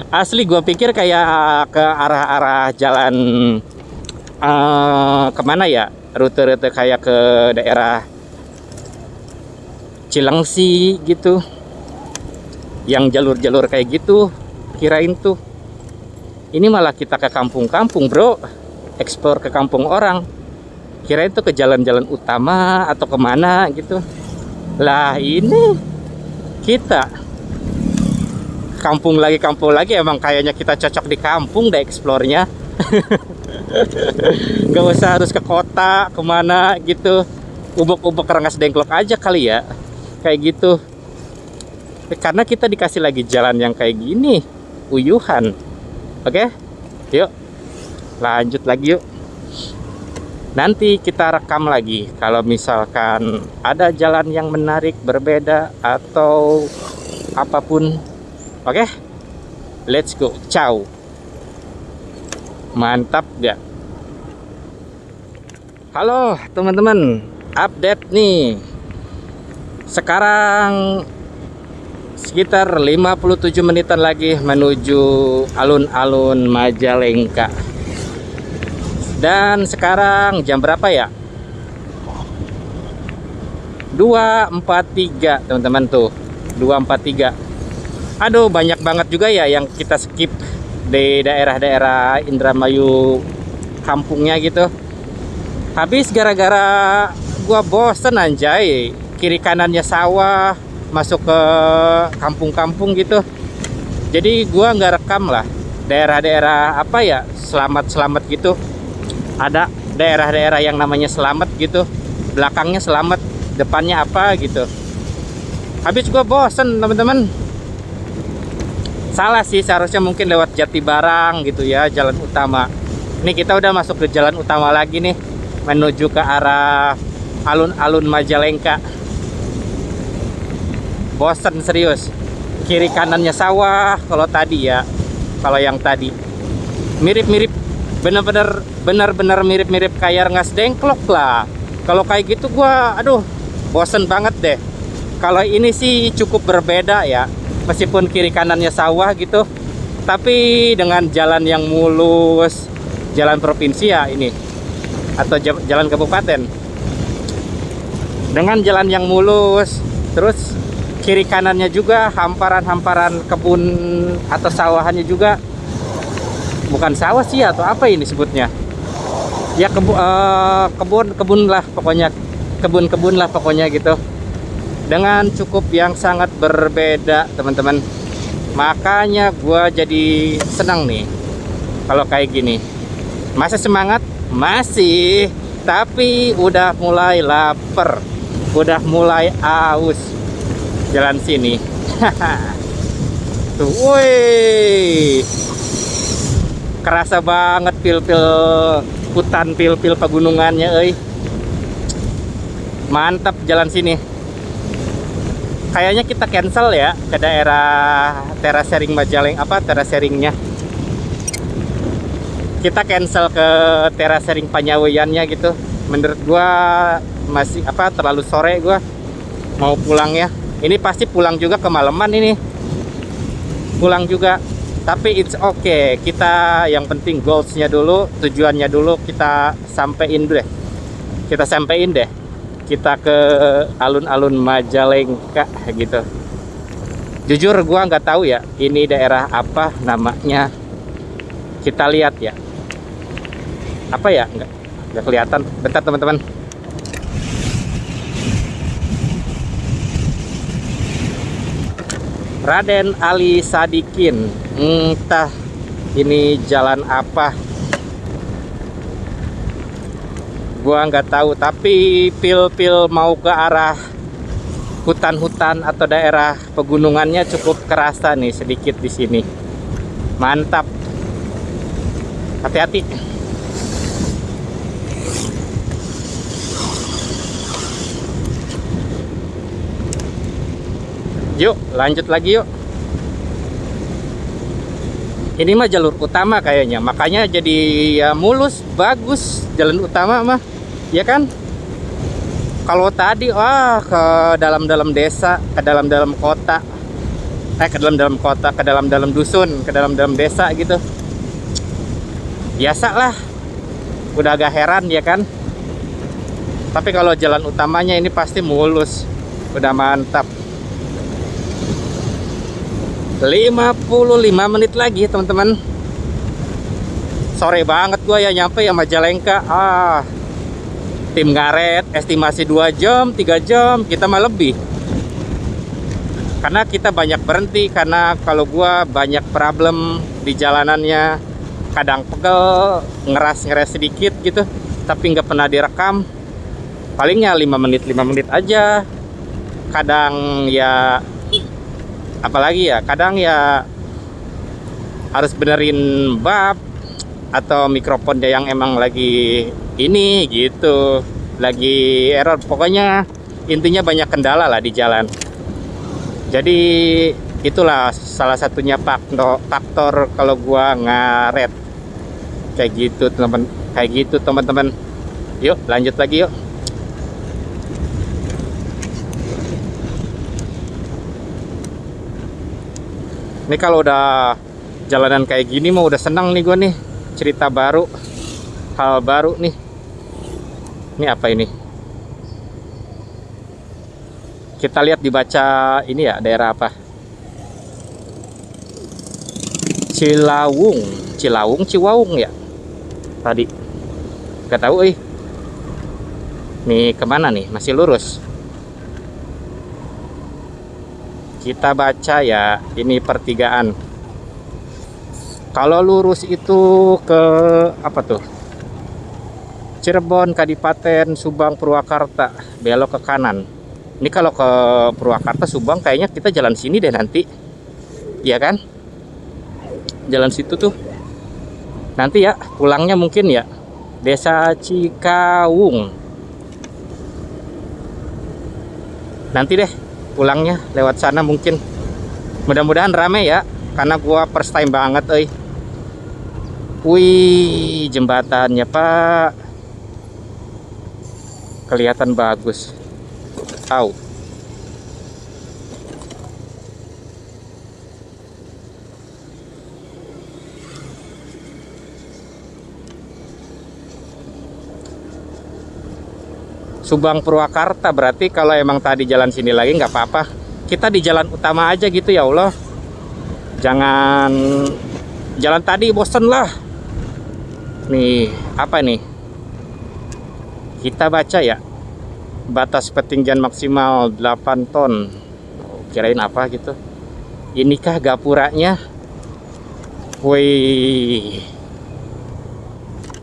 asli gue pikir kayak ke arah-arah jalan kemana ya, rute-rute kayak ke daerah Cilengsi gitu, yang jalur-jalur kayak gitu kirain tuh. Ini malah kita ke kampung-kampung bro, explore ke kampung orang, kirain tuh ke jalan-jalan utama atau kemana gitu. Lah ini kita kampung lagi, emang kayaknya kita cocok di kampung deh eksplornya. Gak usah harus ke kota kemana gitu, ubek-ubek Rengas Dengklok aja kali ya, kayak gitu. Karena kita dikasih lagi jalan yang kayak gini, uyuhan. Oke, yuk lanjut lagi yuk. Nanti kita rekam lagi kalau misalkan ada jalan yang menarik, berbeda atau apapun. Oke, let's go. Ciao. Mantap ya. Halo teman-teman, update nih. Sekarang sekitar 57 menitan lagi menuju alun-alun Majalengka. Dan sekarang jam berapa ya? 2.43 teman-teman tuh. 2.43. Aduh banyak banget juga ya yang kita skip di daerah-daerah Indramayu kampungnya gitu. Habis gara-gara gua bosen anjay, kiri kanannya sawah, masuk ke kampung-kampung gitu. Jadi gua nggak rekam lah daerah-daerah apa ya, selamat-selamat gitu. Ada daerah-daerah yang namanya selamat gitu, belakangnya selamat, depannya apa gitu. Habis gua bosen teman-teman. Salah sih, seharusnya mungkin lewat Jati Barang gitu ya, jalan utama. Ini kita udah masuk ke jalan utama lagi nih, menuju ke arah alun-alun Majalengka. Bosen serius, kiri kanannya sawah. Kalau tadi ya, kalau yang tadi mirip-mirip, bener-bener mirip-mirip kayak Rengas Dengklok lah. Kalau kayak gitu gua aduh bosen banget deh. Kalau ini sih cukup berbeda ya, meskipun kiri kanannya sawah gitu, tapi dengan jalan yang mulus, jalan provinsi ya ini, atau jalan kabupaten, dengan jalan yang mulus, terus kiri kanannya juga hamparan-hamparan kebun atau sawahannya juga, bukan sawah sih atau apa ini sebutnya ya, kebun lah pokoknya, kebun lah pokoknya gitu, dengan cukup yang sangat berbeda teman-teman. Makanya gua jadi senang nih kalau kayak gini. Masih semangat? Masih, tapi udah mulai lapar, udah mulai aus jalan sini. Tuh, woi, kerasa banget pil-pil hutan, pil-pil pegunungannya, mantap jalan sini. Kayaknya kita cancel ya ke daerah terasering Majalengka, apa terasering-nya. Kita cancel ke terasering Panyawiannya gitu. Menurut gua masih apa, terlalu sore gua. mau pulang ya. Ini pasti pulang juga kemalaman ini. Pulang juga. Tapi it's okay. Kita yang penting goalsnya dulu, tujuannya dulu kita sampein deh. Kita sampein deh. Kita ke alun-alun Majalengka gitu. Jujur gua nggak tahu ya, ini daerah apa namanya. Kita lihat ya. Apa ya? Nggak kelihatan. Bentar teman-teman. Raden Ali Sadikin. Entah ini jalan apa. Gua nggak tahu, tapi pil-pil mau ke arah hutan-hutan atau daerah pegunungannya cukup kerasa nih sedikit di sini. Mantap. Hati-hati. Yuk, lanjut lagi yuk. Ini mah jalur utama kayaknya, makanya jadi ya mulus, bagus jalan utama mah, ya kan? Kalau tadi wah ke dalam-dalam desa, ke dalam-dalam kota, ke dalam-dalam kota, ke dalam-dalam dusun, ke dalam-dalam desa gitu. Biasalah, udah agak heran ya kan? Tapi kalau jalan utamanya ini pasti mulus, udah mantap. 55 menit lagi teman-teman. Sore banget gua ya nyampe ya Majalengka. Tim ngaret estimasi 2 jam 3 jam, kita mah lebih karena kita banyak berhenti. Karena kalau gua banyak problem di jalanannya, kadang pegel, ngeras sedikit gitu, tapi nggak pernah direkam. Palingnya 5 menit aja. Kadang ya apalagi ya, kadang ya harus benerin bab atau mikrofonnya yang emang lagi ini gitu, lagi error. Pokoknya intinya banyak kendala lah di jalan. Jadi itulah salah satunya faktor kalau gua ngaret kayak gitu teman-teman. Yuk lanjut lagi yuk. Ini kalau udah jalanan kayak gini mau udah senang nih gue nih. Cerita baru, hal baru nih. Ini apa ini? Kita lihat dibaca ini ya, daerah apa? Ciwaung ya. Tadi gak tahu Nih kemana nih? Masih lurus. Kita baca ya, ini pertigaan. Kalau lurus itu ke apa tuh? Cirebon, Kadipaten, Subang, Purwakarta, belok ke kanan. Ini kalau ke Purwakarta, Subang kayaknya kita jalan sini deh nanti. Iya kan? Jalan situ tuh. Nanti ya, pulangnya mungkin ya Desa Cikawung. Nanti deh pulangnya lewat sana mungkin. Mudah-mudahan rame ya, karena gua first time banget Wih, jembatannya Pak kelihatan bagus. Subang Purwakarta, berarti kalau emang tadi jalan sini lagi nggak apa-apa. Kita di jalan utama aja gitu ya Allah. Jangan jalan tadi, bosen lah. Nih, apa nih? Kita baca ya. Batas ketinggian maksimal 8 ton. Kirain apa gitu. Inikah gapuranya? Wih.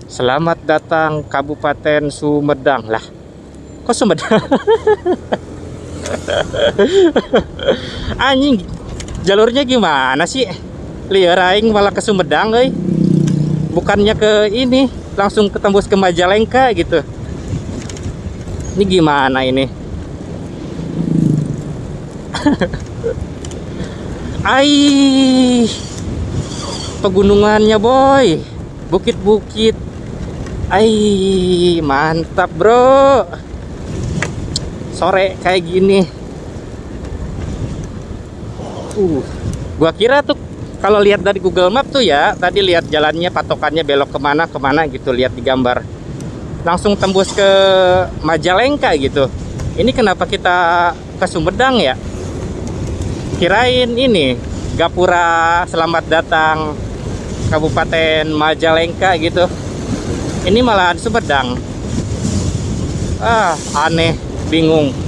Selamat datang Kabupaten Sumedang lah. Kok Sumedang? Anjing, jalurnya gimana sih? Liar aing malah ke Sumedang, bukannya ke ini, langsung ketembus ke Majalengka gitu. Ini gimana ini? Pegunungannya boy, bukit-bukit. Mantap bro. Sore kayak gini Gua kira tuh kalau lihat dari Google Map tuh ya, tadi lihat jalannya patokannya belok kemana gitu, lihat di gambar. Langsung tembus ke Majalengka gitu. Ini kenapa kita ke Sumedang ya? Kirain ini Gapura selamat datang Kabupaten Majalengka gitu. Ini malahan Sumedang. Aneh, bingung.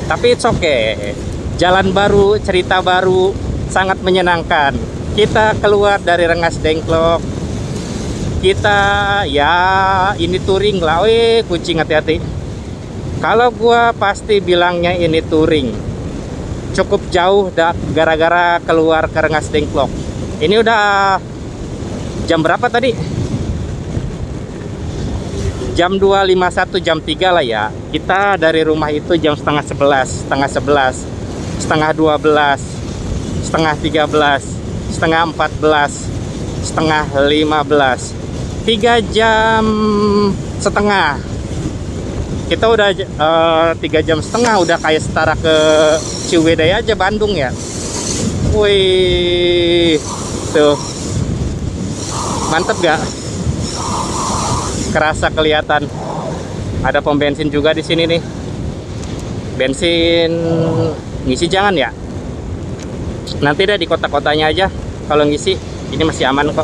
Tapi it's okay. Jalan baru, cerita baru, sangat menyenangkan. Kita keluar dari Rengas Dengklok. Kita ya ini touring lah. Kucing hati-hati. Kalau gua pasti bilangnya ini touring. Cukup jauh gara-gara keluar ke Rengas Dengklok. Ini udah jam berapa tadi? Jam 2.51, jam 3 lah ya. Kita dari rumah itu jam setengah 11, setengah 12, setengah 13, setengah 14, setengah 15. 3 jam setengah. Kita udah 3 jam setengah, udah kayak setara ke Ciwidey aja Bandung ya. Wih, tuh mantep gak? Kerasa kelihatan. Ada pom bensin juga di sini nih. Bensin ngisi jangan ya. Nanti deh di kota-kotanya aja kalau ngisi. Ini masih aman kok.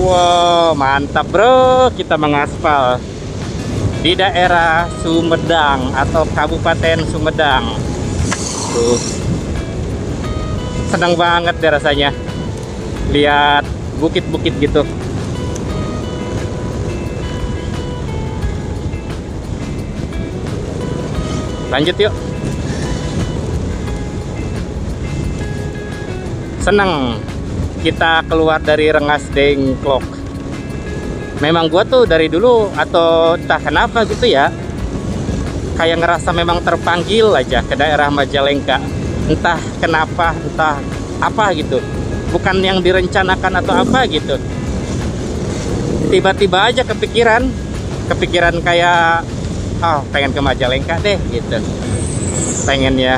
Wow, mantap bro. Kita mengaspal di daerah Sumedang atau Kabupaten Sumedang. Tuh, senang banget deh rasanya lihat bukit-bukit gitu. Lanjut yuk. Senang kita keluar dari Rengas Dengklok. Memang gua tuh dari dulu atau entah kenapa gitu ya, kayak ngerasa memang terpanggil aja ke daerah Majalengka. Entah kenapa, entah apa gitu. Bukan yang direncanakan atau apa gitu. Tiba-tiba aja kepikiran kayak pengen ke Majalengka deh gitu. Pengen ya.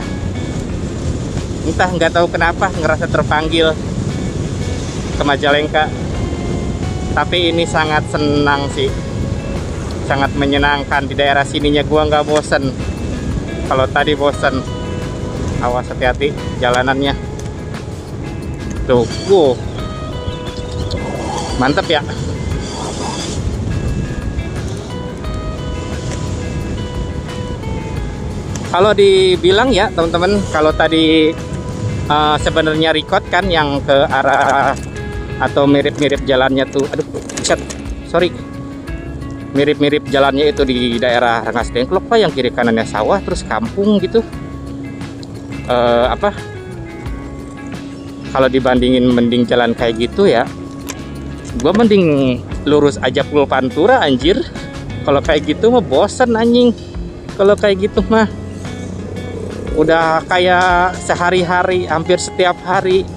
Entah nggak tahu kenapa ngerasa terpanggil ke Majalengka. Tapi ini sangat senang sih. Sangat menyenangkan di daerah sininya gua nggak bosen. Kalau tadi bosen. Awas hati-hati jalanannya. Tuh, mantep ya. Kalau dibilang ya teman-teman, kalau tadi sebenarnya record kan yang ke arah atau mirip-mirip jalannya tuh, sorry, mirip-mirip jalannya itu di daerah Rengas Dengklok Pak, yang kiri kanannya sawah terus kampung gitu. Kalau dibandingin mending jalan kayak gitu ya, gua mending lurus aja Pul Pantura anjir. Kalau kayak gitu mah bosen anjing. Kalau kayak gitu mah udah kayak sehari-hari, hampir setiap hari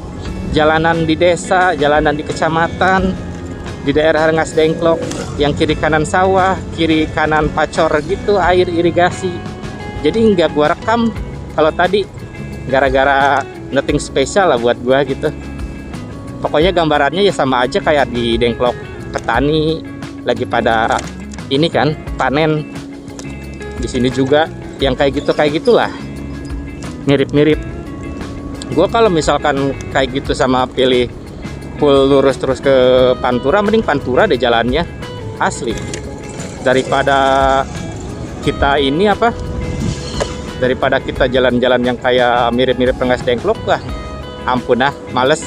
jalanan di desa, jalanan di kecamatan, di daerah Rengas Dengklok, yang kiri kanan sawah, kiri kanan pacor gitu, air irigasi. Jadi nggak gua rekam kalau tadi, gara-gara nothing spesial lah buat gua gitu. Pokoknya gambarannya ya sama aja kayak di Dengklok, petani lagi pada ini kan panen. Di sini juga yang kayak gitulah. Mirip-mirip. Gua kalau misalkan kayak gitu sama pilih full lurus terus ke Pantura, mending Pantura deh jalannya, asli. Daripada kita ini daripada kita jalan-jalan yang kayak mirip-mirip Rengas Dengklok lah. Ampun males.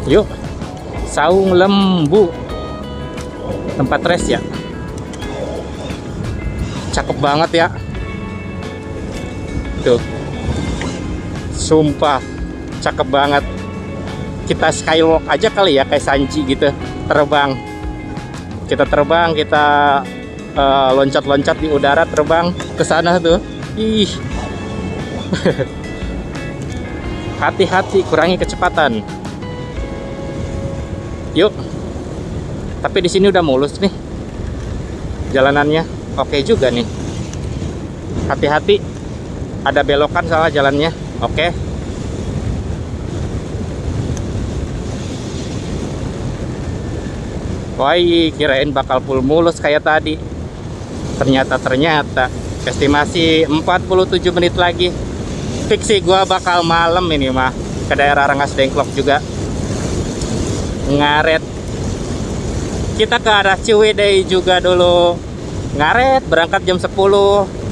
Yuk, Saung Lembu, tempat rest ya. Cakep banget ya. Tuh, sumpah cakep banget. Kita skywalk aja kali ya, kayak Sanji gitu, terbang. Kita terbang, kita loncat-loncat di udara, terbang ke sana tuh. Ih, hati-hati, kurangi kecepatan. Yuk, tapi di sini udah mulus nih jalanannya, oke juga nih. Hati-hati, ada belokan salah jalannya. Oke. Wah, kirain bakal full mulus kayak tadi. Ternyata estimasi 47 menit lagi. Fix sih gua bakal malam ini mah ke daerah Rengas Dengklok juga. Ngaret. Kita ke arah Ciwidey juga dulu. Ngaret, berangkat jam 10,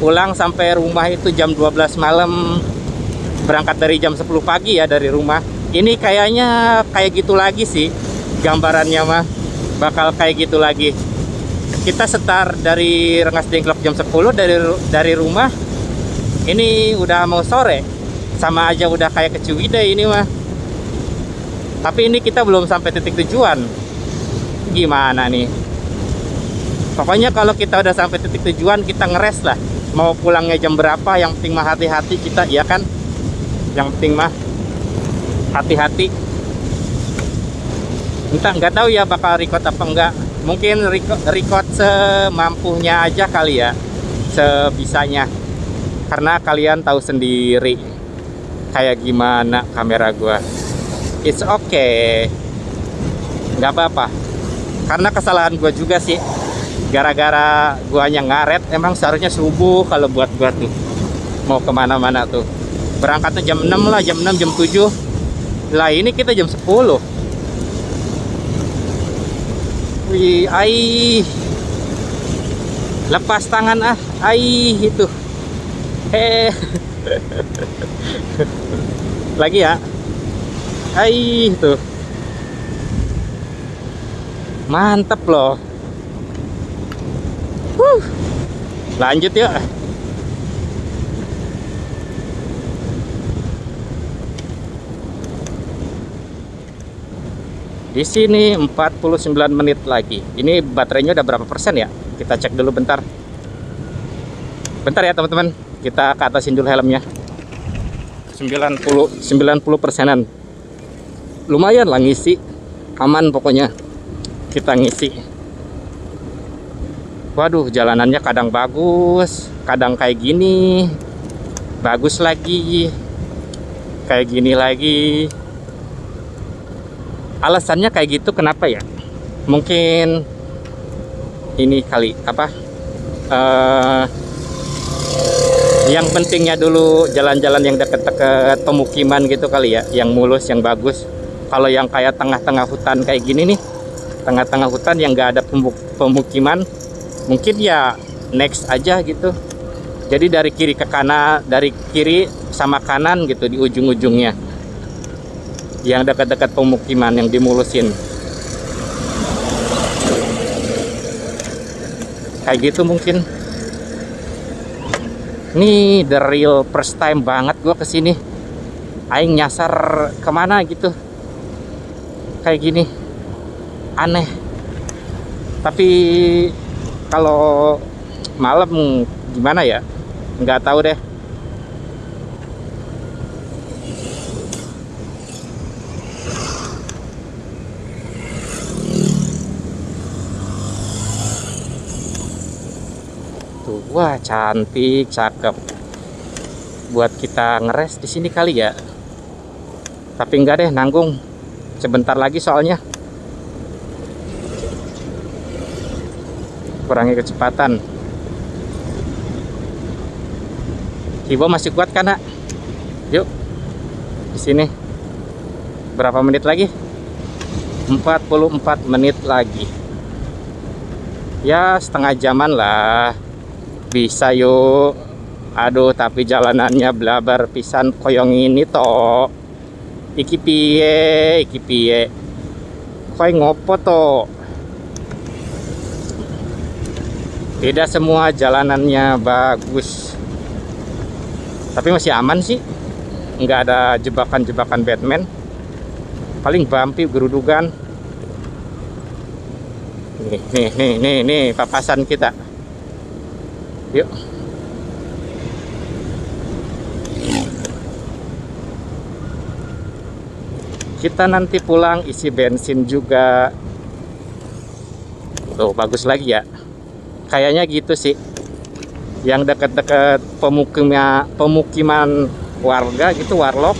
pulang sampai rumah itu jam 12 malam. Berangkat dari jam 10 pagi ya dari rumah. Ini kayaknya kayak gitu lagi sih gambarannya mah. Bakal kayak gitu lagi. Kita start dari Rengas Dengklok jam 10 dari rumah. Ini udah mau sore. Sama aja udah kayak ke Ciwidey ini mah. Tapi ini kita belum sampai titik tujuan. Gimana nih? Pokoknya kalau kita udah sampai titik tujuan, kita ngeres lah. Mau pulangnya jam berapa, yang penting mah hati-hati kita, ya kan? Yang penting mah hati-hati. Entah, nggak tahu ya bakal record apa enggak. Mungkin record semampunya aja kali ya, sebisanya. Karena kalian tahu sendiri kayak gimana kamera gua. It's okay, nggak apa-apa. Karena kesalahan gua juga sih. Gara-gara guanya ngaret, emang seharusnya subuh kalau buat gua tuh mau kemana-mana tuh. Berangkatnya jam 6 lah, jam 6, jam 7. Lah ini kita jam 10. Wih, lepas tangan itu. Lagi ya. Itu. Mantap loh. Lanjut yuk. Di sini 49 menit lagi. Ini baterainya udah berapa persen ya? Kita cek dulu bentar. Bentar ya teman-teman. Kita ke atasin dulu helmnya. 90 persenan. Lumayan lah ngisi. Aman pokoknya. Kita ngisi. Waduh, jalanannya kadang bagus, kadang kayak gini. Bagus lagi. Kayak gini lagi. Alasannya kayak gitu kenapa ya? Mungkin ini kali apa? Yang pentingnya dulu jalan-jalan yang deket-deket pemukiman gitu kali ya, yang mulus, yang bagus. Kalau yang kayak tengah-tengah hutan kayak gini nih, tengah-tengah hutan yang nggak ada pemukiman, mungkin ya next aja gitu. Jadi dari kiri ke kanan, dari kiri sama kanan gitu di ujung-ujungnya. Yang dekat-dekat pemukiman yang dimulusin. Kayak gitu mungkin. Ini the real first time banget gua kesini. Aing nyasar kemana gitu. Kayak gini. Aneh. Tapi kalau malam gimana ya? Nggak tahu deh. Wah, cantik, cakep. Buat kita ngeres di sini kali ya. Tapi enggak deh, nanggung. Sebentar lagi soalnya. Kurangi kecepatan. Hibo masih kuat kan, Nak? Yuk. Di sini. Berapa menit lagi? 44 menit lagi. Ya, setengah jaman lah. Bisa yuk. Aduh, tapi jalanannya blabar pisan koyong ini toh. Iki piye. Koy ngopo toh. Tidak semua jalanannya bagus. Tapi masih aman sih. Nggak ada jebakan-jebakan Batman. Paling bumpy gerudugan. Nih, papasan kita. Yuk. Kita nanti pulang isi bensin juga. Tuh, bagus lagi ya. Kayaknya gitu sih. yang dekat-dekat pemukiman warga gitu, warlock,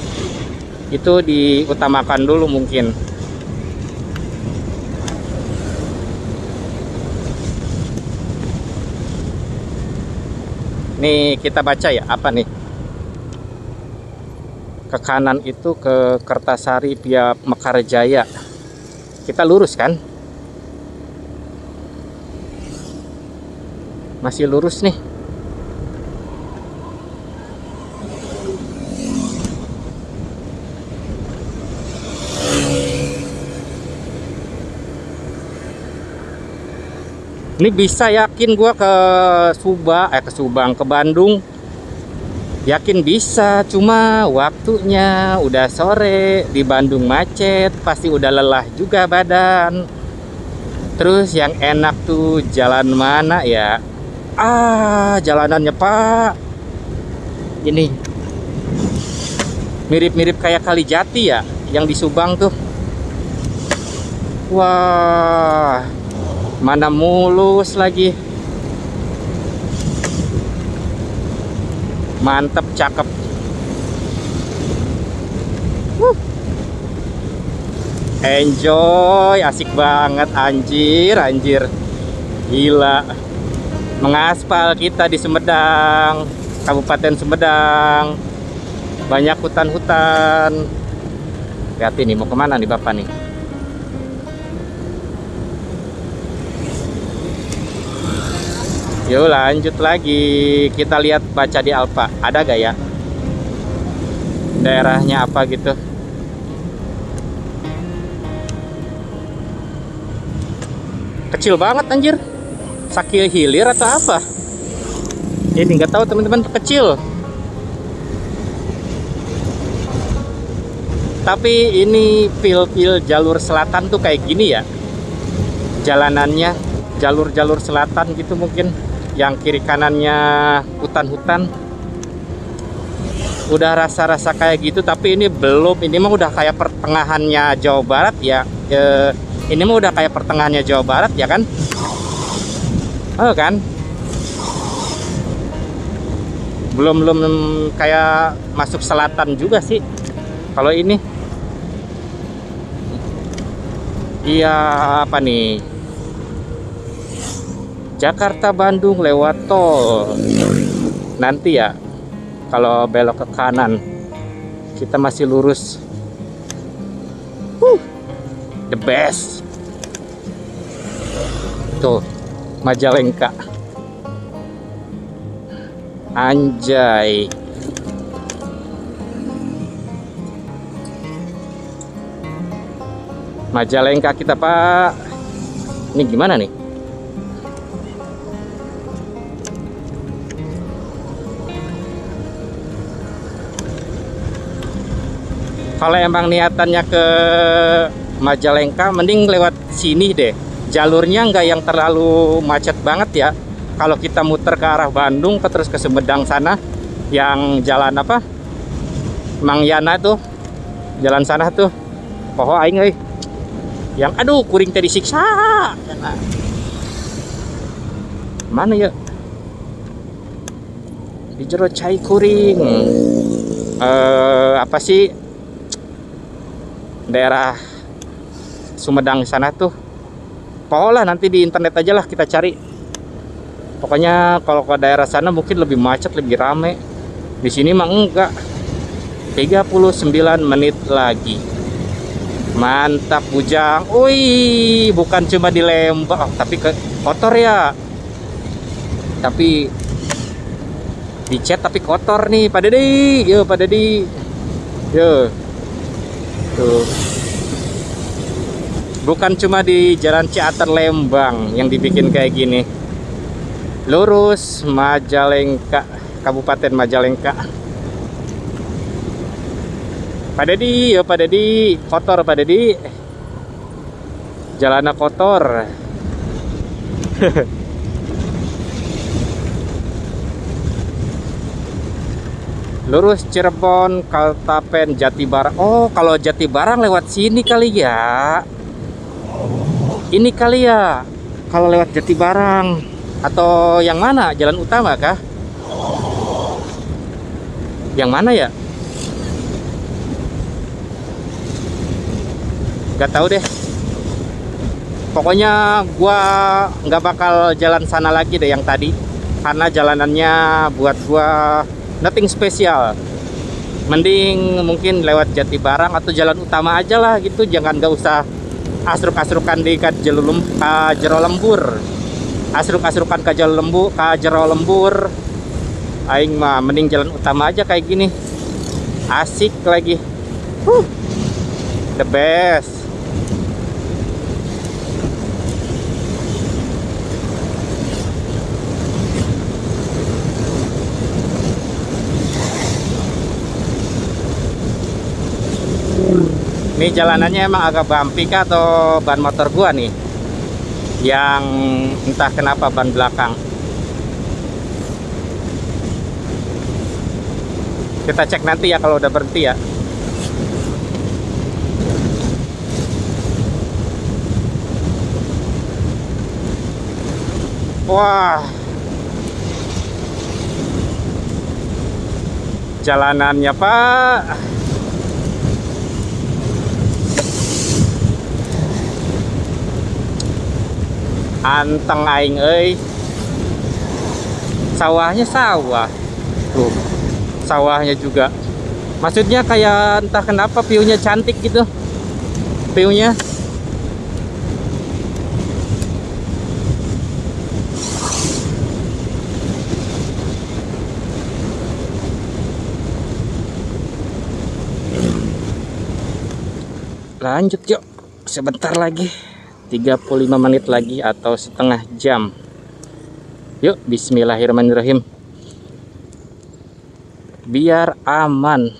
itu diutamakan dulu mungkin. Nih kita baca ya, apa nih? Ke kanan itu ke Kertasari via Mekarjaya. Kita lurus kan? Masih lurus nih. Ini bisa yakin gua ke Subang, ke Bandung. Yakin bisa, cuma waktunya udah sore, di Bandung macet, pasti udah lelah juga badan. Terus yang enak tuh jalan mana ya? Jalanannya Pak. Ini mirip-mirip kayak Kalijati ya, yang di Subang tuh. Wah, mana mulus lagi. Mantep, cakep. Enjoy, asik banget, anjir. Gila. Mengaspal kita di Sumedang, Kabupaten Sumedang. Banyak hutan-hutan. Lihat ini, mau kemana nih Bapak nih? Yuk lanjut lagi. Kita lihat, baca di Alfa. Ada gak ya? Daerahnya apa gitu? Kecil banget anjir. Sakil Hilir atau apa? Ini nggak tahu teman-teman, kecil. Tapi ini pil-pil jalur selatan tuh kayak gini ya. Jalanannya jalur-jalur selatan gitu mungkin. Yang kiri kanannya hutan-hutan. Udah rasa-rasa kayak gitu, tapi ini belum. Ini mah udah kayak pertengahannya Jawa Barat ya. Ini mah udah kayak pertengahannya Jawa Barat ya kan? Oh kan? Belum kayak masuk selatan juga sih. Kalau ini. Iya, apa nih? Jakarta Bandung lewat tol. Nanti ya, kalau belok ke kanan, kita masih lurus. The best. Tuh, Majalengka. Anjay. Majalengka kita Pak. Ini gimana nih? Kalau emang niatannya ke Majalengka, mending lewat sini deh. Jalurnya nggak yang terlalu macet banget ya. Kalau kita muter ke arah Bandung, terus ke Sumedang sana, yang jalan apa? Mangyana tuh, jalan sana tuh. Poho aing euy. Yang aduh kuring tadi siksa. Mana ya? Di jero cai kuring. Apa sih? Daerah Sumedang sana tuh. Pola nanti di internet aja lah kita cari. Pokoknya kalau ke daerah sana mungkin lebih macet, lebih rame. Di sini mah enggak. 39 menit lagi. Mantap bujang. Wih, bukan cuma di Lembang, tapi kotor ya. Tapi dicat tapi kotor nih, Pak Dedi. Yo, Pak Dedi. Yo. Tuh. Bukan cuma di Jalan Ciater Lembang yang dibikin kayak gini. Lurus Majalengka, Kabupaten Majalengka. Pak Dedi, yo Pak Dedi, kotor Pak Dedi. Jalannya kotor. Lurus Cirebon, Kaltapen, Jatibarang. Oh, kalau Jatibarang lewat sini kali ya. Ini kali ya. Kalau lewat Jatibarang atau yang mana? Jalan utama kah? Yang mana ya? Gak tahu deh. Pokoknya gua nggak bakal jalan sana lagi deh yang tadi, karena jalanannya buat gua nothing spesial. Mending mungkin lewat Jati Barang atau jalan utama aja lah gitu. Jangan, nggak usah asruk-asrukan di Jero Lembur. Asruk-asrukan ke Jero Lembur. Aing mah mending jalan utama aja kayak gini. Asik lagi. The best. Ini jalanannya emang agak bumpy kah atau ban motor gua nih yang entah kenapa ban belakang. Kita cek nanti ya kalau udah berhenti ya. Wah, jalanannya Pak, anteng aing euy. Sawahnya sawah. Tuh, sawahnya juga. Maksudnya kayak entah kenapa view-nya cantik gitu. View-nya. Lanjut yuk. Sebentar lagi. 35 menit lagi atau setengah jam. Yuk, bismillahirrahmanirrahim. Biar aman.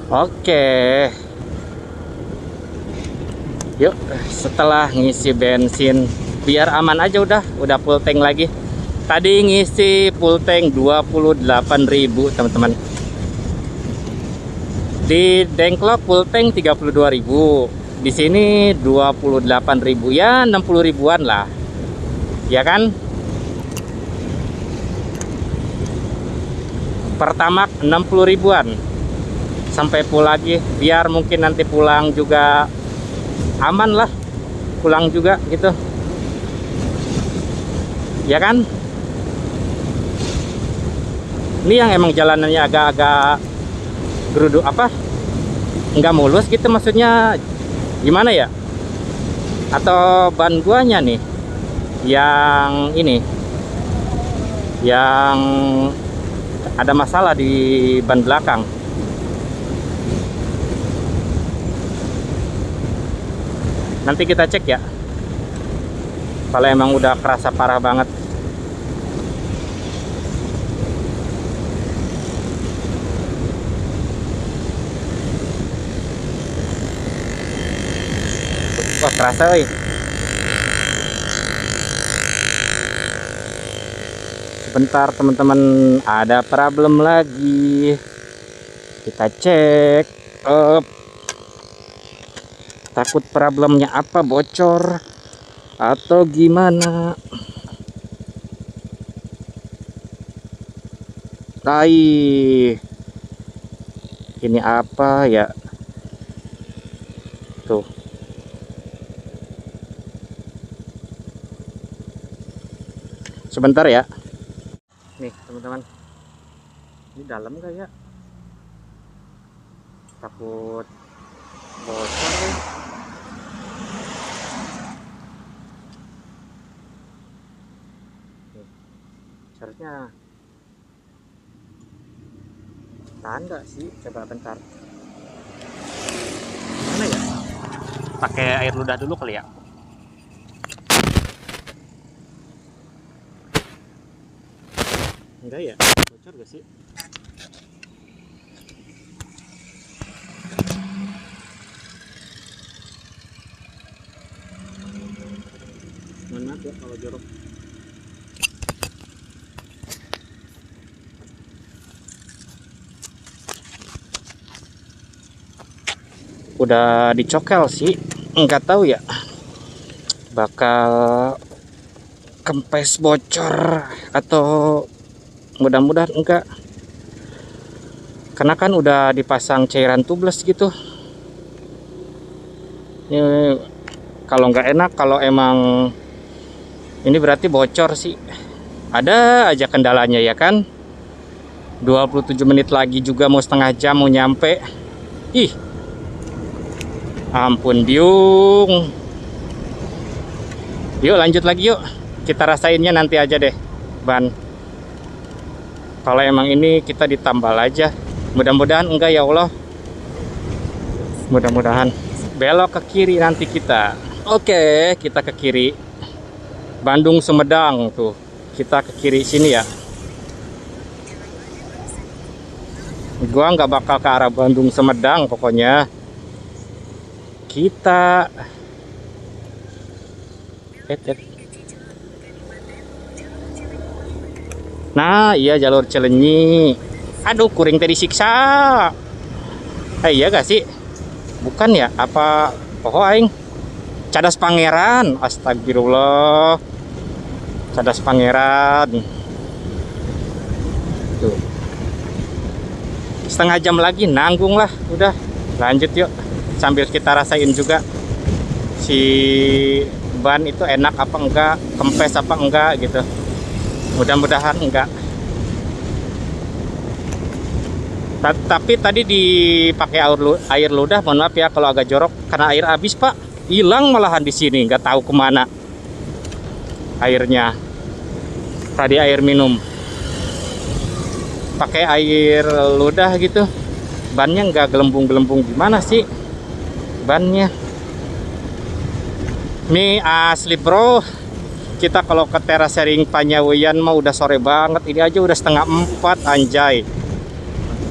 Oke. Yuk, setelah ngisi bensin, biar aman aja udah full tank lagi. Tadi ngisi full tank 28.000 teman-teman. Di Dengklok full tank 32.000. Di sini 28.000, ya 60 ribuan lah. Ya kan? Pertamax 60 ribuan. Sampai full lagi, biar mungkin nanti pulang juga aman lah. Pulang juga gitu. Ya kan? Ini yang emang jalanannya agak-agak geruduk apa? Nggak mulus gitu, maksudnya gimana ya? Atau ban guanya nih yang ini yang ada masalah di ban belakang. Nanti kita cek ya. Kalau emang udah kerasa parah banget. Wah, kerasa woi. Sebentar teman-teman, ada problem lagi. Kita cek. Takut problemnya apa, bocor atau gimana? Ini apa ya? Tuh. Sebentar ya. Nih teman-teman, ini dalam gak ya? Takut bocor nih. Harusnya tahan gak sih? Coba bentar. Mana ya? Pakai air ludah dulu kali ya. Enggak ya? Bocor gak sih? Mohon maaf ya kalau jorok. Udah dicokel sih, nggak tahu ya. bakal kempes bocor atau mudah-mudahan enggak, karena kan udah dipasang cairan tubeless gitu. Ini kalau nggak enak, kalau emang ini berarti bocor sih. Ada aja kendalanya ya kan. 27 menit lagi juga, mau setengah jam mau nyampe. Ih, ampun Biung. Yuk lanjut lagi yuk. Kita rasainnya nanti aja deh ban. Kalau emang ini kita ditambal aja. Mudah-mudahan enggak ya Allah. Mudah-mudahan. Belok ke kiri nanti kita. Oke, kita ke kiri. Bandung Sumedang tuh. Kita ke kiri sini ya. Gua nggak bakal ke arah Bandung Sumedang pokoknya. Kita Nah, iya jalur Cileunyi. Aduh, kuring tadi siksa. Iya gak sih? Bukan ya? Apa poho aing? Cadas Pangeran. Astagfirullah. Cadas Pangeran. Tuh. Setengah jam lagi nanggung lah. Udah, lanjut yuk. Sambil kita rasain juga si ban itu enak apa enggak, kempes apa enggak gitu. Mudah-mudahan enggak. Tapi tadi dipakai air ludah, mohon maaf ya kalau agak jorok karena air habis pak, hilang malahan di sini, nggak tahu kemana airnya. Tadi air minum, pakai air ludah gitu, bannya nggak gelembung-gelembung gimana sih bannya. Ini asli bro, kita kalau ke teras sharing Panyawian mah udah sore banget. Ini aja udah setengah 4 anjay.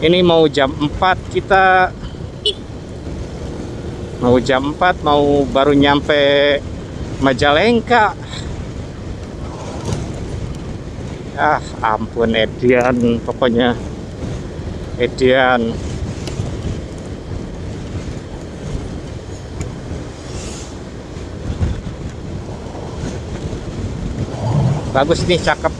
Ini mau jam 4 kita. Mau jam 4, mau baru nyampe Majalengka. Ah ampun Edian, pokoknya Edian. Bagus nih, cakep.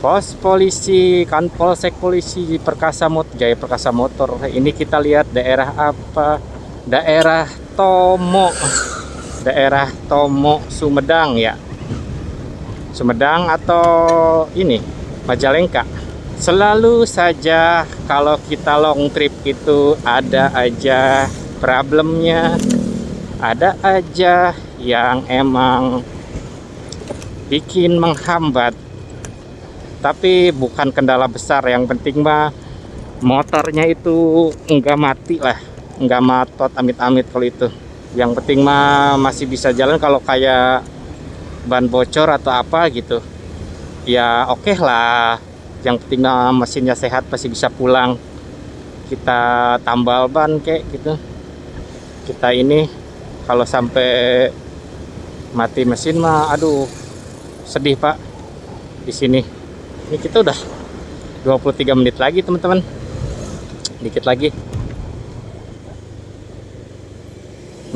Pos polisi kan, polsek polisi Jaya Perkasa Motor. Ini kita lihat daerah apa? Daerah Tomo. Daerah Tomo Sumedang ya. Sumedang atau ini Majalengka. Selalu saja kalau kita long trip itu ada aja problemnya. Ada aja yang emang bikin menghambat, tapi bukan kendala besar. Yang penting mah motornya itu enggak mati lah, enggak matot amit-amit kalau itu. Yang penting mah masih bisa jalan. Kalau kayak ban bocor atau apa gitu ya oke lah. Yang penting mah mesinnya sehat, masih bisa pulang. Kita tambal ban kayak gitu. Kita ini kalau sampai mati mesin mah aduh sedih pak di sini. Ini kita udah 23 menit lagi teman-teman, dikit lagi.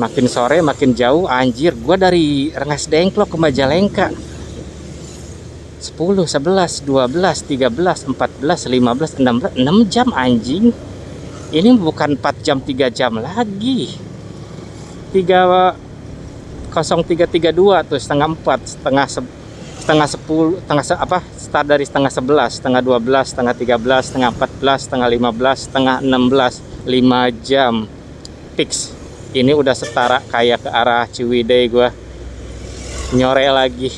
Makin sore makin jauh anjir. Gua dari Rengas Dengklok ke Majalengka 10, 11, 12, 13, 14, 15, 16, 6 jam anjing. Ini bukan 4 jam, 3 jam lagi. 0332 tuh setengah 4, setengah 10, start dari setengah 11, setengah 12, setengah 13, setengah 14, setengah 15, setengah 16, 5 jam fix. Ini udah setara kayak ke arah Ciwidey gua. Nyore lagi.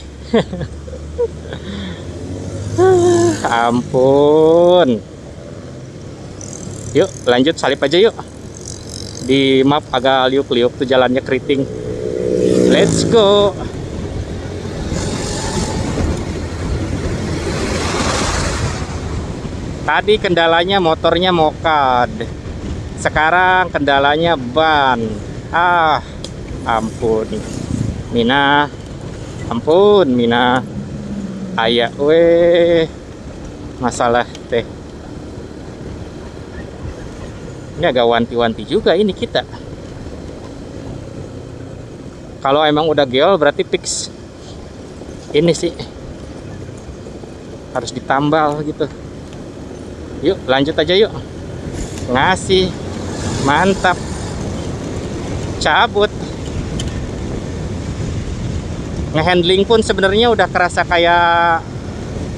Ampun. Yuk lanjut, salip aja yuk. Di map agak liuk-liuk tuh jalannya, keriting. Let's go. Tadi kendalanya motornya mokad, sekarang kendalanya ban. Ah ampun Mina, ampun Mina. Aya weh masalah teh. Ini agak wanti-wanti juga ini kita. Kalau emang udah geol berarti fix ini sih harus ditambal gitu. Yuk lanjut aja yuk. Ngasih. Mantap. Cabut. Ngehandling pun sebenarnya udah kerasa kayak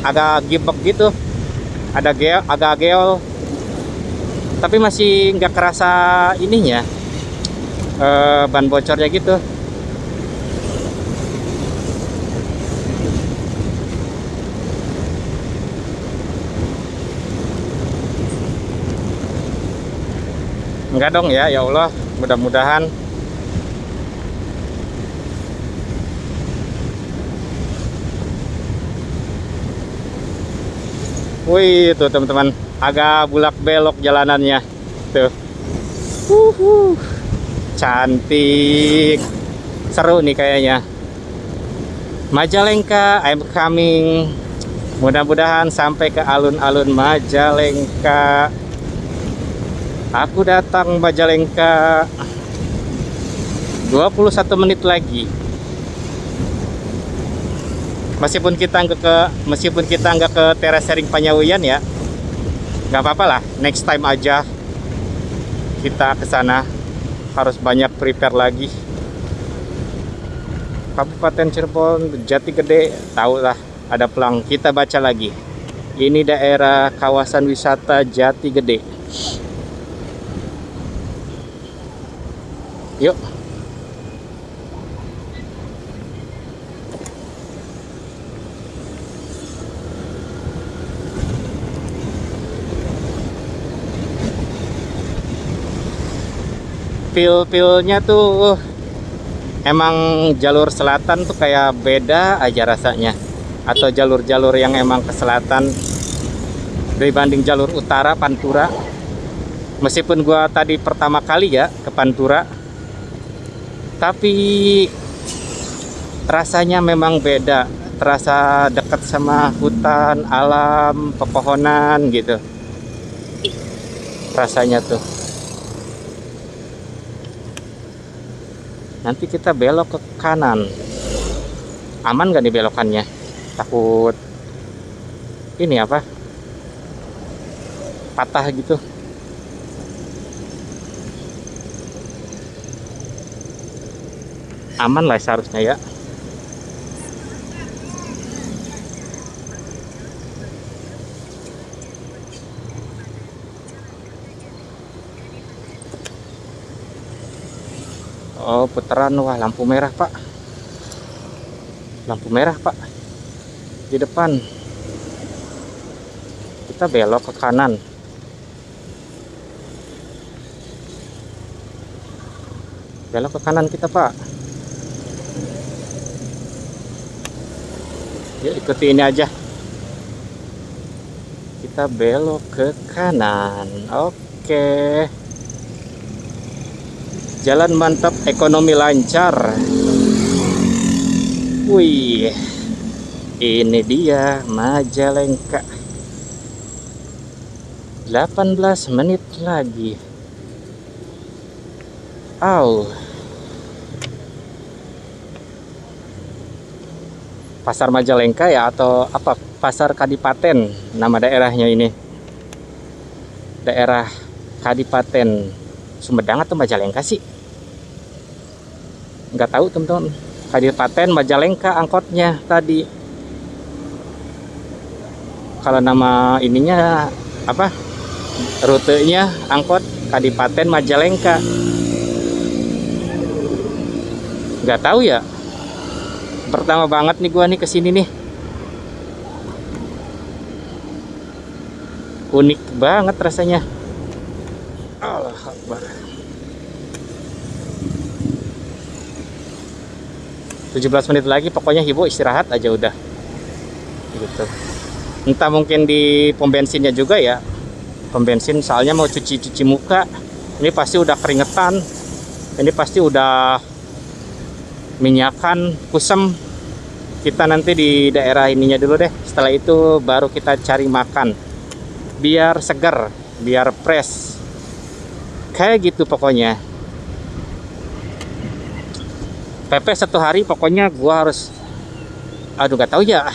agak gibek gitu. Ada geol, agak geol. Tapi masih nggak kerasa ininya. Ban bocornya gitu. Enggak dong ya, ya Allah, mudah-mudahan. Wih, tuh teman-teman, agak bulak belok jalanannya. Tuh. Cantik. Seru nih kayaknya. Majalengka, I'm coming. Mudah-mudahan sampai ke alun-alun Majalengka. Aku datang Majalengka. 21 menit lagi. Meskipun kita nggak ke Terasering Panyawian ya, nggak apa-apa lah. Next time aja kita ke sana. Harus banyak prepare lagi. Kabupaten Cirebon, Jati Gede, tahu lah. Ada pelang. Kita baca lagi. Ini daerah kawasan wisata Jati Gede. Yuk. Feel-feelnya tuh emang jalur selatan tuh kayak beda aja rasanya. Atau jalur-jalur yang emang ke selatan dibanding jalur utara Pantura. Meskipun gua tadi pertama kali ya ke Pantura, tapi rasanya memang beda. Terasa dekat sama hutan, alam, pepohonan gitu. Rasanya tuh. Nanti kita belok ke kanan. Aman gak nih belokannya? Takut ini apa? Patah gitu. Aman lah seharusnya ya. Oh, putaran. Wah, lampu merah, Pak. Lampu merah, Pak. Di depan. Kita belok ke kanan. Belok ke kanan kita, Pak. Yuk, ikuti ini aja. Kita belok ke kanan. Oke. Jalan mantap, ekonomi lancar. Wih, ini dia Majalengka. 18 menit lagi. Pasar Majalengka ya, atau apa? Pasar Kadipaten nama daerahnya ini. Daerah Kadipaten Sumedang atau Majalengka sih? Nggak tahu teman-teman. Kadipaten Majalengka angkotnya tadi. Kalau nama ininya apa? Rutenya angkot Kadipaten Majalengka. Nggak tahu ya. Pertama banget nih gua nih kesini nih. Unik banget rasanya. Allah Akbar. 17 menit lagi, pokoknya ibu istirahat aja udah gitu. Entah mungkin di pom bensinnya juga ya, pom bensin, soalnya mau cuci muka. Ini pasti udah keringetan, ini pasti udah minyakan, kusem. Kita nanti di daerah ininya dulu deh, setelah itu baru kita cari makan biar segar, biar fresh, kayak gitu pokoknya. PP 1 hari pokoknya gua harus, aduh gak tahu ya,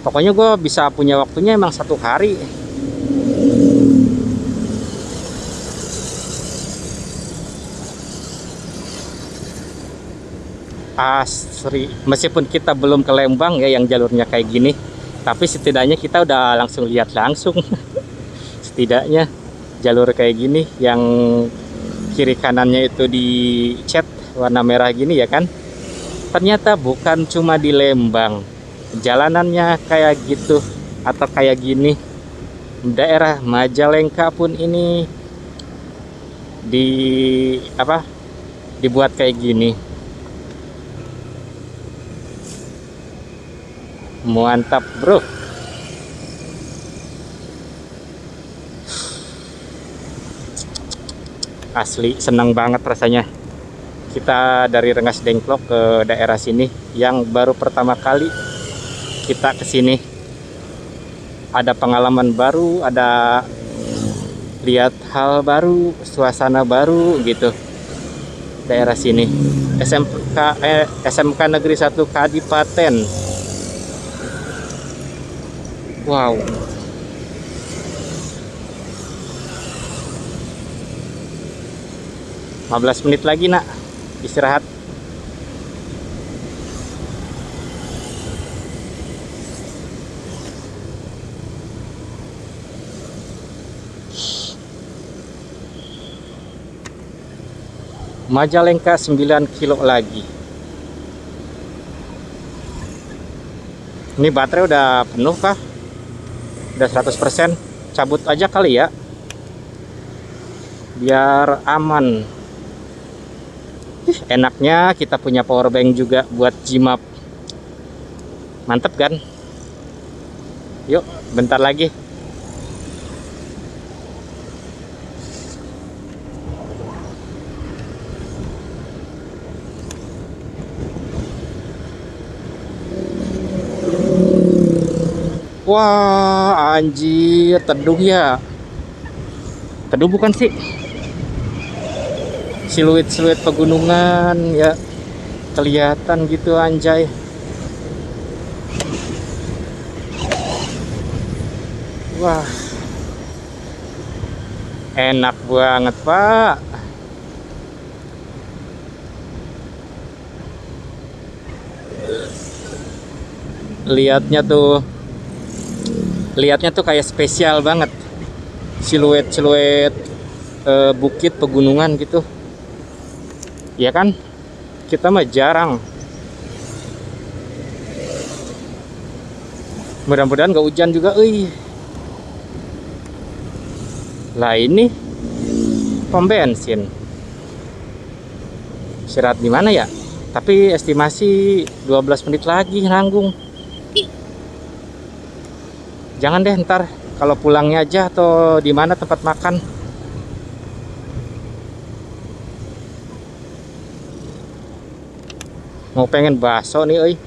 pokoknya gua bisa punya waktunya emang 1 hari. Asri, meskipun kita belum ke Lembang ya yang jalurnya kayak gini, tapi setidaknya kita udah langsung lihat langsung setidaknya jalur kayak gini yang kiri kanannya itu dicat warna merah gini ya kan. Ternyata bukan cuma di Lembang jalanannya kayak gitu atau kayak gini, daerah Majalengka pun ini dibuat kayak gini. Mantap bro. Asli senang banget rasanya kita dari Rengas Dengklok ke daerah sini yang baru pertama kali kita kesini. Ada pengalaman baru, ada lihat hal baru, suasana baru gitu. Daerah sini SMK Negeri 1 Kadipaten. Wow. Lima 15 menit lagi nak istirahat. Majalengka 9 kilo lagi. Ini baterai udah penuh kah? Udah 100%. Cabut aja kali ya, biar aman. Enaknya kita punya power bank juga buat jimap. Mantep kan? Yuk bentar lagi. Wah anjir, teduh ya. Teduh bukan sih, siluet-siluet pegunungan ya kelihatan gitu anjay. Wah enak banget pak. Lihatnya tuh kayak spesial banget, siluet-siluet bukit pegunungan gitu ya kan. Kita mah jarang. Mudah-mudahan gak hujan juga. Lah ini pom bensin. Istirahat di mana ya? Tapi estimasi 12 menit lagi nanggung. Jangan deh, ntar kalau pulangnya aja atau di mana tempat makan. Mau pengen bakso nih,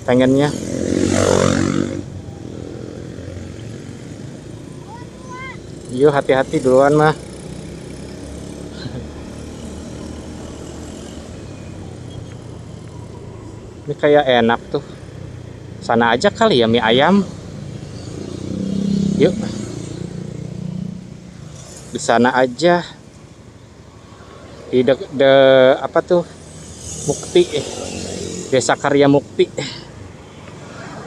pengennya. Yuk hati-hati duluan mah. Ini kayak enak tuh. Sana aja kali ya mie ayam. Yuk. Di sana aja. Di apa tuh? Mukti. Desa Karya Mukti.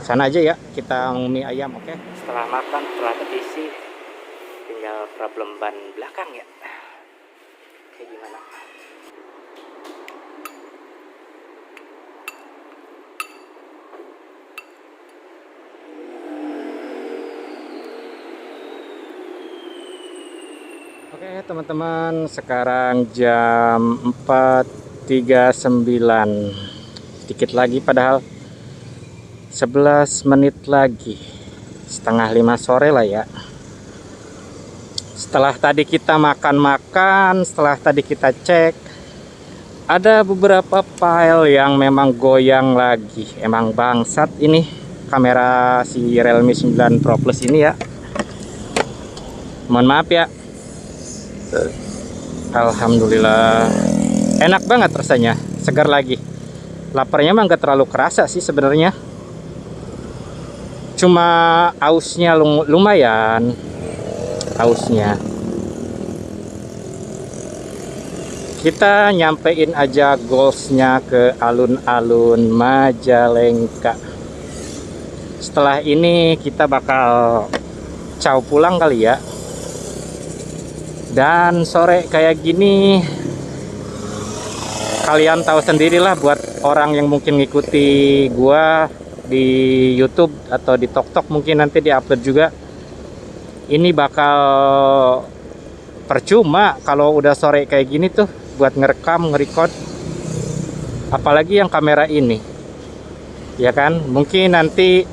Sana aja ya kita mie ayam, oke? Setelah makan, setelah terisi, tinggal problem ban belakang ya. Kayak gimana? Oke teman-teman, sekarang jam 4.39, sedikit lagi padahal 11 menit lagi, setengah 5 sore lah ya. Setelah tadi kita makan-makan, setelah tadi kita cek, ada beberapa file yang memang goyang lagi. Emang bangsat ini kamera si Realme 9 Pro Plus ini ya. Mohon maaf ya. Alhamdulillah, enak banget rasanya, segar lagi. Laparnya mah nggak terlalu kerasa sih sebenarnya, cuma ausnya lumayan, ausnya. Kita nyampein aja goalsnya ke alun-alun Majalengka. Setelah ini kita bakal caw pulang kali ya. Dan sore kayak gini, kalian tahu sendirilah, buat orang yang mungkin ngikuti gua di YouTube atau di TokTok, mungkin nanti diupload juga. Ini bakal percuma kalau udah sore kayak gini tuh buat ngerekam, ngerecord, apalagi yang kamera ini, ya kan. Mungkin nanti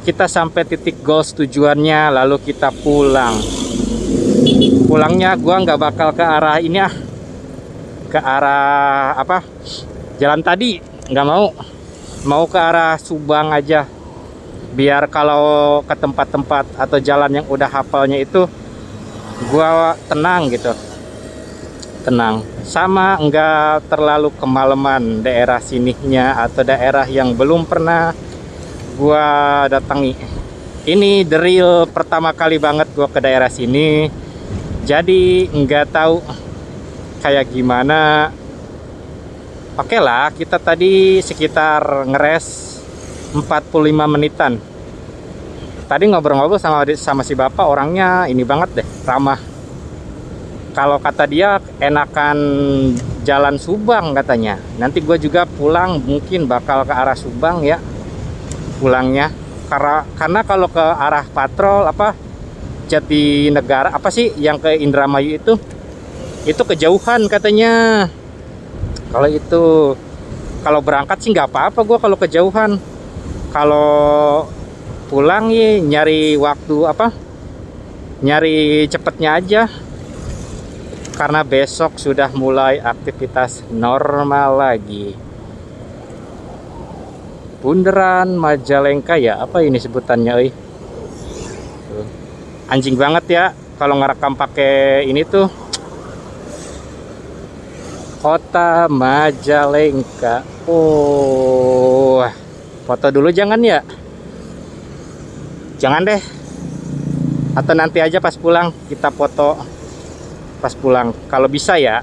kita sampai titik goals tujuannya, lalu kita pulang. Pulangnya gua nggak bakal ke arah ini, ke arah apa, jalan tadi, nggak mau ke arah Subang aja, biar kalau ke tempat-tempat atau jalan yang udah hafalnya itu gua tenang gitu, tenang, sama enggak terlalu kemalaman daerah sininya atau daerah yang belum pernah gua datangi. Ini the real pertama kali banget gua ke daerah sini, jadi enggak tahu kayak gimana. Oke lah, kita tadi sekitar ngeres 45 menitan. Tadi ngobrol-ngobrol sama si bapak, orangnya ini banget deh, ramah. Kalau kata dia enakan jalan Subang katanya. Nanti gue juga pulang mungkin bakal ke arah Subang ya pulangnya. Karena kalau ke arah Patrol apa Jatinegara apa sih yang ke Indramayu itu kejauhan katanya. Kalau berangkat sih nggak apa-apa gue kalau kejauhan. Kalau pulang ya nyari waktu apa? Nyari cepetnya aja. Karena besok sudah mulai aktivitas normal lagi. Bundaran Majalengka ya, apa ini sebutannya, euy? Anjing banget ya kalau ngerekam pakai ini tuh. Kota Majalengka. Oh, foto dulu jangan ya? Jangan deh. Atau nanti aja pas pulang kita foto. Pas pulang kalau bisa ya,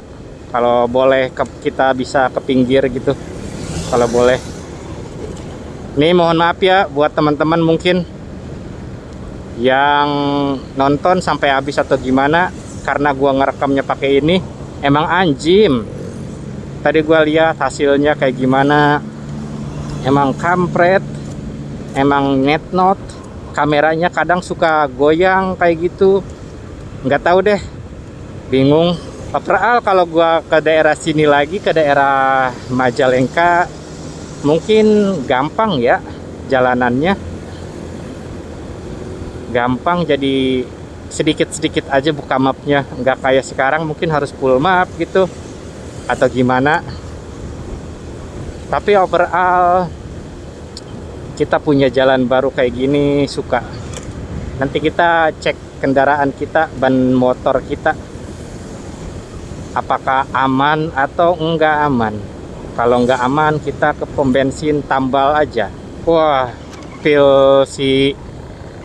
kalau boleh kita bisa ke pinggir gitu kalau boleh. Nih mohon maaf ya buat teman-teman mungkin yang nonton sampai habis atau gimana, karena gua ngerekamnya pakai ini emang anjim. Tadi gua lihat hasilnya kayak gimana, emang kampret, emang netnot, kameranya kadang suka goyang kayak gitu, nggak tahu deh, bingung. Overall kalau gua ke daerah sini lagi, ke daerah Majalengka, mungkin gampang ya jalanannya, gampang, jadi sedikit-sedikit aja buka mapnya, nggak kayak sekarang mungkin harus full map gitu atau gimana. Tapi overall kita punya jalan baru kayak gini, suka. Nanti kita cek kendaraan kita, ban motor kita, apakah aman atau enggak aman. Kalau enggak aman kita ke pom bensin tambal aja. Wah, feel si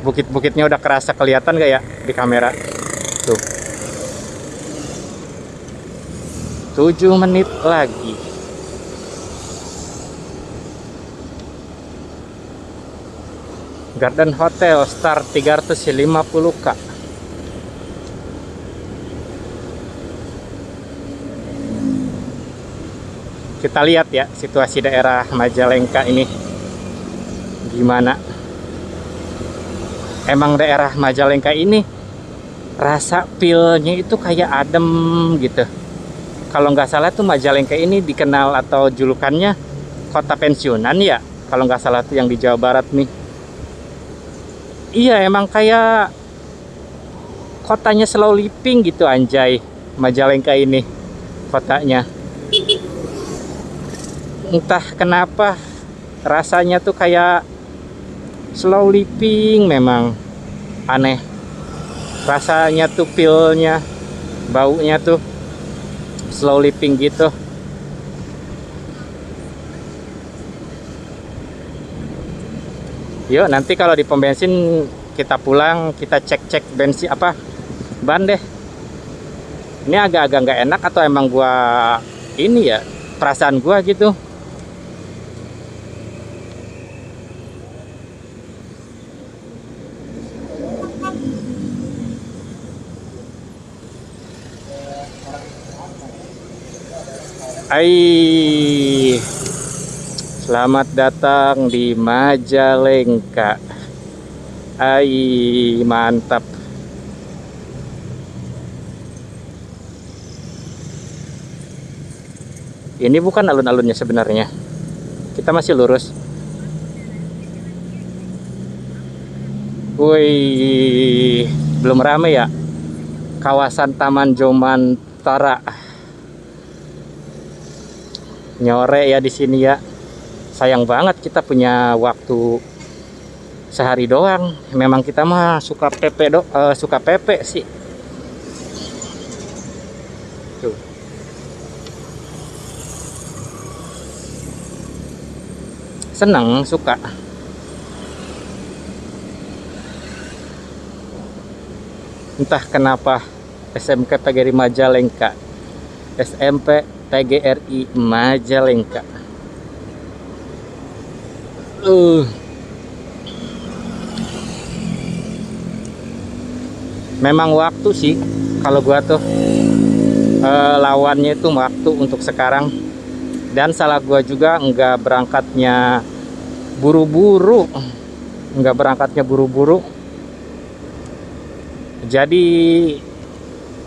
bukit-bukitnya udah kerasa, kelihatan gak ya di kamera tuh. 7 menit lagi. Garden Hotel start 350k. Kita lihat ya situasi daerah Majalengka ini gimana. Emang daerah Majalengka ini rasa feelnya itu kayak adem gitu. Kalau nggak salah tuh Majalengka ini dikenal atau julukannya kota pensiunan ya, kalau nggak salah tuh yang di Jawa Barat nih. Iya emang kayak kotanya slow living gitu anjay, Majalengka ini kotanya. Entah kenapa rasanya tuh kayak slow living, memang aneh rasanya tuh, feelnya, baunya tuh slow living gitu. Yuk nanti kalau di pom bensin kita pulang, kita cek-cek bensin apa ban deh. Ini agak-agak nggak enak atau emang gua ini ya perasaan gua gitu. Hai, selamat datang di Majalengka. Hai, mantap. Ini bukan alun-alunnya sebenarnya. Kita masih lurus. Wih, belum rame ya. Kawasan Taman Jomantara. Nyore ya di sini ya. Sayang banget kita punya waktu sehari doang. Memang kita mah suka suka pepe sih. Tuh. Seneng, suka. Entah kenapa SMK PGRI Majalengka, SMP PGRI Majalengka. Memang waktu sih kalau gua tuh lawannya itu waktu untuk sekarang. Dan salah gua juga nggak berangkatnya buru-buru. Jadi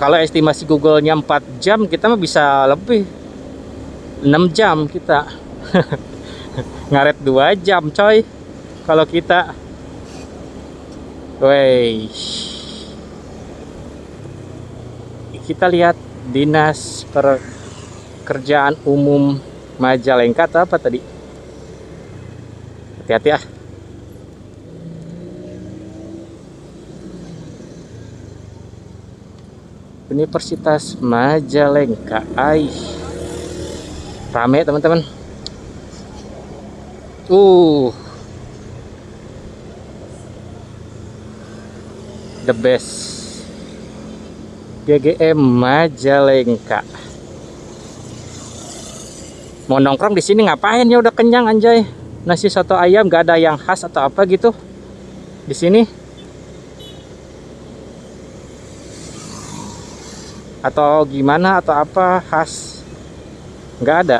kalau estimasi Google-nya 4 jam, kita mah bisa lebih 6 jam kita. Ngaret 2 jam coy kalau kita. Wey, kita lihat Dinas Pekerjaan Umum Majalengka atau apa tadi. Hati-hati ya. Universitas Majalengka. Rame teman-teman. The best. GGM Majalengka. Mau nongkrong di sini ngapain ya, udah kenyang anjay. Nasi soto ayam gak ada yang khas atau apa gitu di sini. Atau gimana atau apa khas? Nggak ada.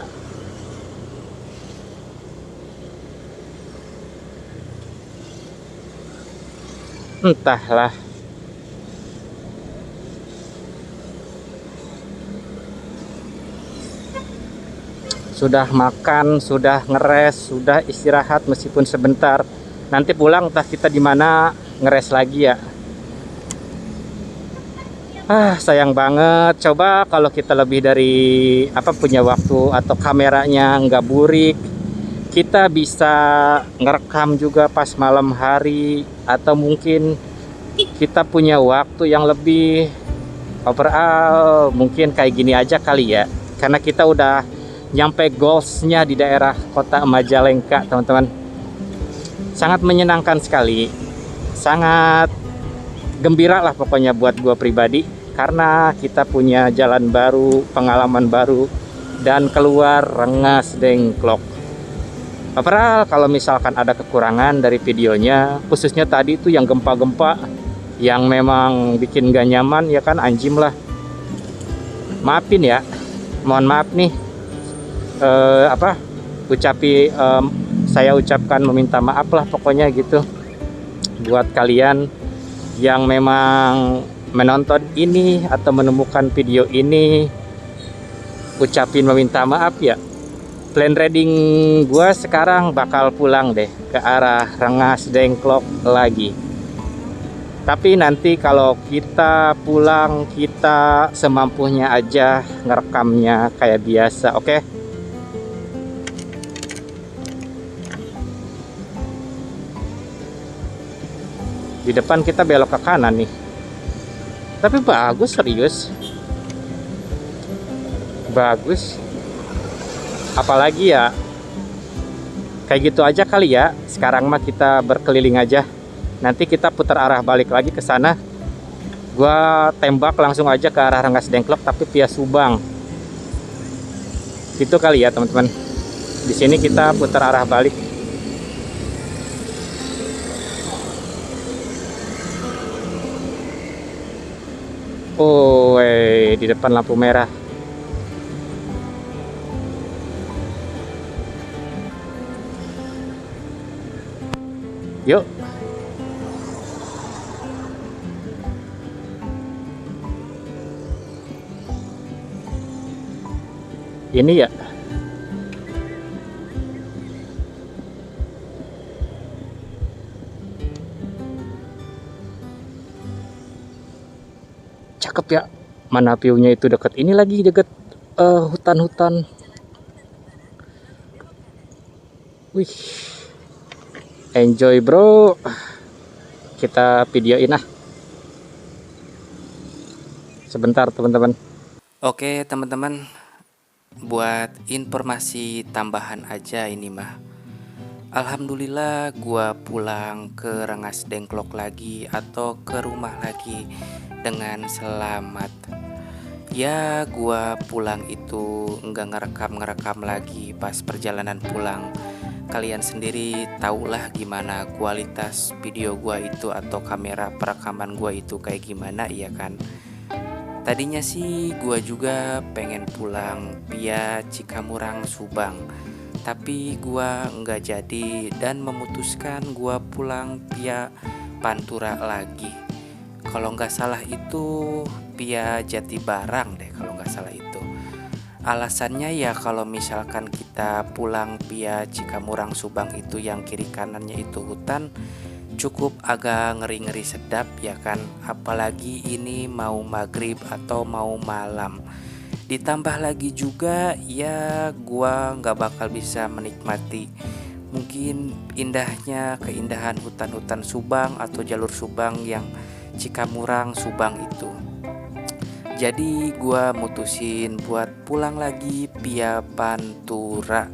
Entahlah. Sudah makan, sudah ngeres, sudah istirahat meskipun sebentar. Nanti pulang entah kita di mana ngeres lagi ya. Sayang banget. Coba kalau kita lebih dari punya waktu atau kameranya nggak burik, kita bisa ngerekam juga pas malam hari, atau mungkin kita punya waktu yang lebih overall, mungkin kayak gini aja kali ya, karena kita udah nyampe goalsnya di daerah kota Majalengka teman-teman. Sangat menyenangkan sekali, sangat gembira lah pokoknya buat gua pribadi, karena kita punya jalan baru, pengalaman baru, dan keluar Rengas Dengklok. Overall kalau misalkan ada kekurangan dari videonya, khususnya tadi itu yang gempa-gempa yang memang bikin gak nyaman ya kan, anjim lah. Maafin ya, mohon maaf nih. Saya ucapkan meminta maaf lah pokoknya gitu buat kalian yang memang menonton ini atau menemukan video ini. Ucapin meminta maaf ya. Plan reading gua sekarang bakal pulang deh ke arah Rengas Dengklok lagi. Tapi nanti kalau kita pulang, kita semampunya aja ngerekamnya kayak biasa, oke? Di depan kita belok ke kanan nih. Tapi bagus, serius. Bagus. Apalagi ya, kayak gitu aja kali ya. Sekarang mah kita berkeliling aja. Nanti kita putar arah balik lagi ke sana. Gua tembak langsung aja ke arah Rengas Dengklok tapi via Subang. Gitu kali ya teman-teman. Di sini kita putar arah balik. Oh, di depan lampu merah. Yuk. Ini ya. Cakep ya. Mana view-nya itu deket ini lagi, deket hutan-hutan. Wih. Enjoy bro. Kita videoin ah. Sebentar teman-teman. Oke teman-teman, buat informasi tambahan aja ini mah. Alhamdulillah gua pulang ke Rengas Dengklok lagi atau ke rumah lagi dengan selamat. Ya gua pulang itu enggak ngerekam lagi pas perjalanan pulang. Kalian sendiri tahulah gimana kualitas video gua itu atau kamera perekaman gua itu kayak gimana ya kan. Tadinya sih gua juga pengen pulang via Cikamurang Subang, tapi gua nggak jadi dan memutuskan gua pulang via Pantura lagi. Kalau nggak salah itu via Jatibarang deh, kalau nggak salah itu. Alasannya ya kalau misalkan kita pulang via Cikamurang Subang itu yang kiri kanannya itu hutan, cukup agak ngeri-ngeri sedap ya kan. Apalagi ini mau maghrib atau mau malam. Ditambah lagi juga ya gua nggak bakal bisa menikmati mungkin keindahan hutan-hutan Subang atau jalur Subang yang Cikamurang Subang itu. Jadi gua mutusin buat pulang lagi via Pantura.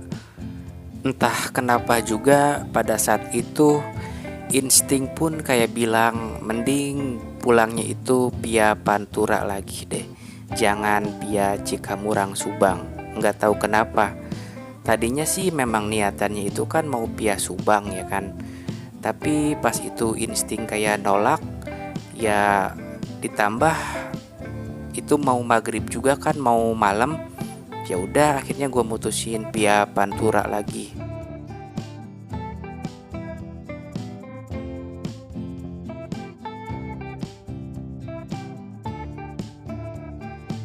Entah kenapa juga pada saat itu insting pun kayak bilang mending pulangnya itu via Pantura lagi deh, jangan via Cikamurang Subang. Nggak tahu kenapa. Tadinya sih memang niatannya itu kan mau via Subang ya kan. Tapi pas itu insting kayak nolak. Ya ditambah itu mau maghrib juga kan, mau malam. Ya udah akhirnya gue mutusin via Pantura lagi.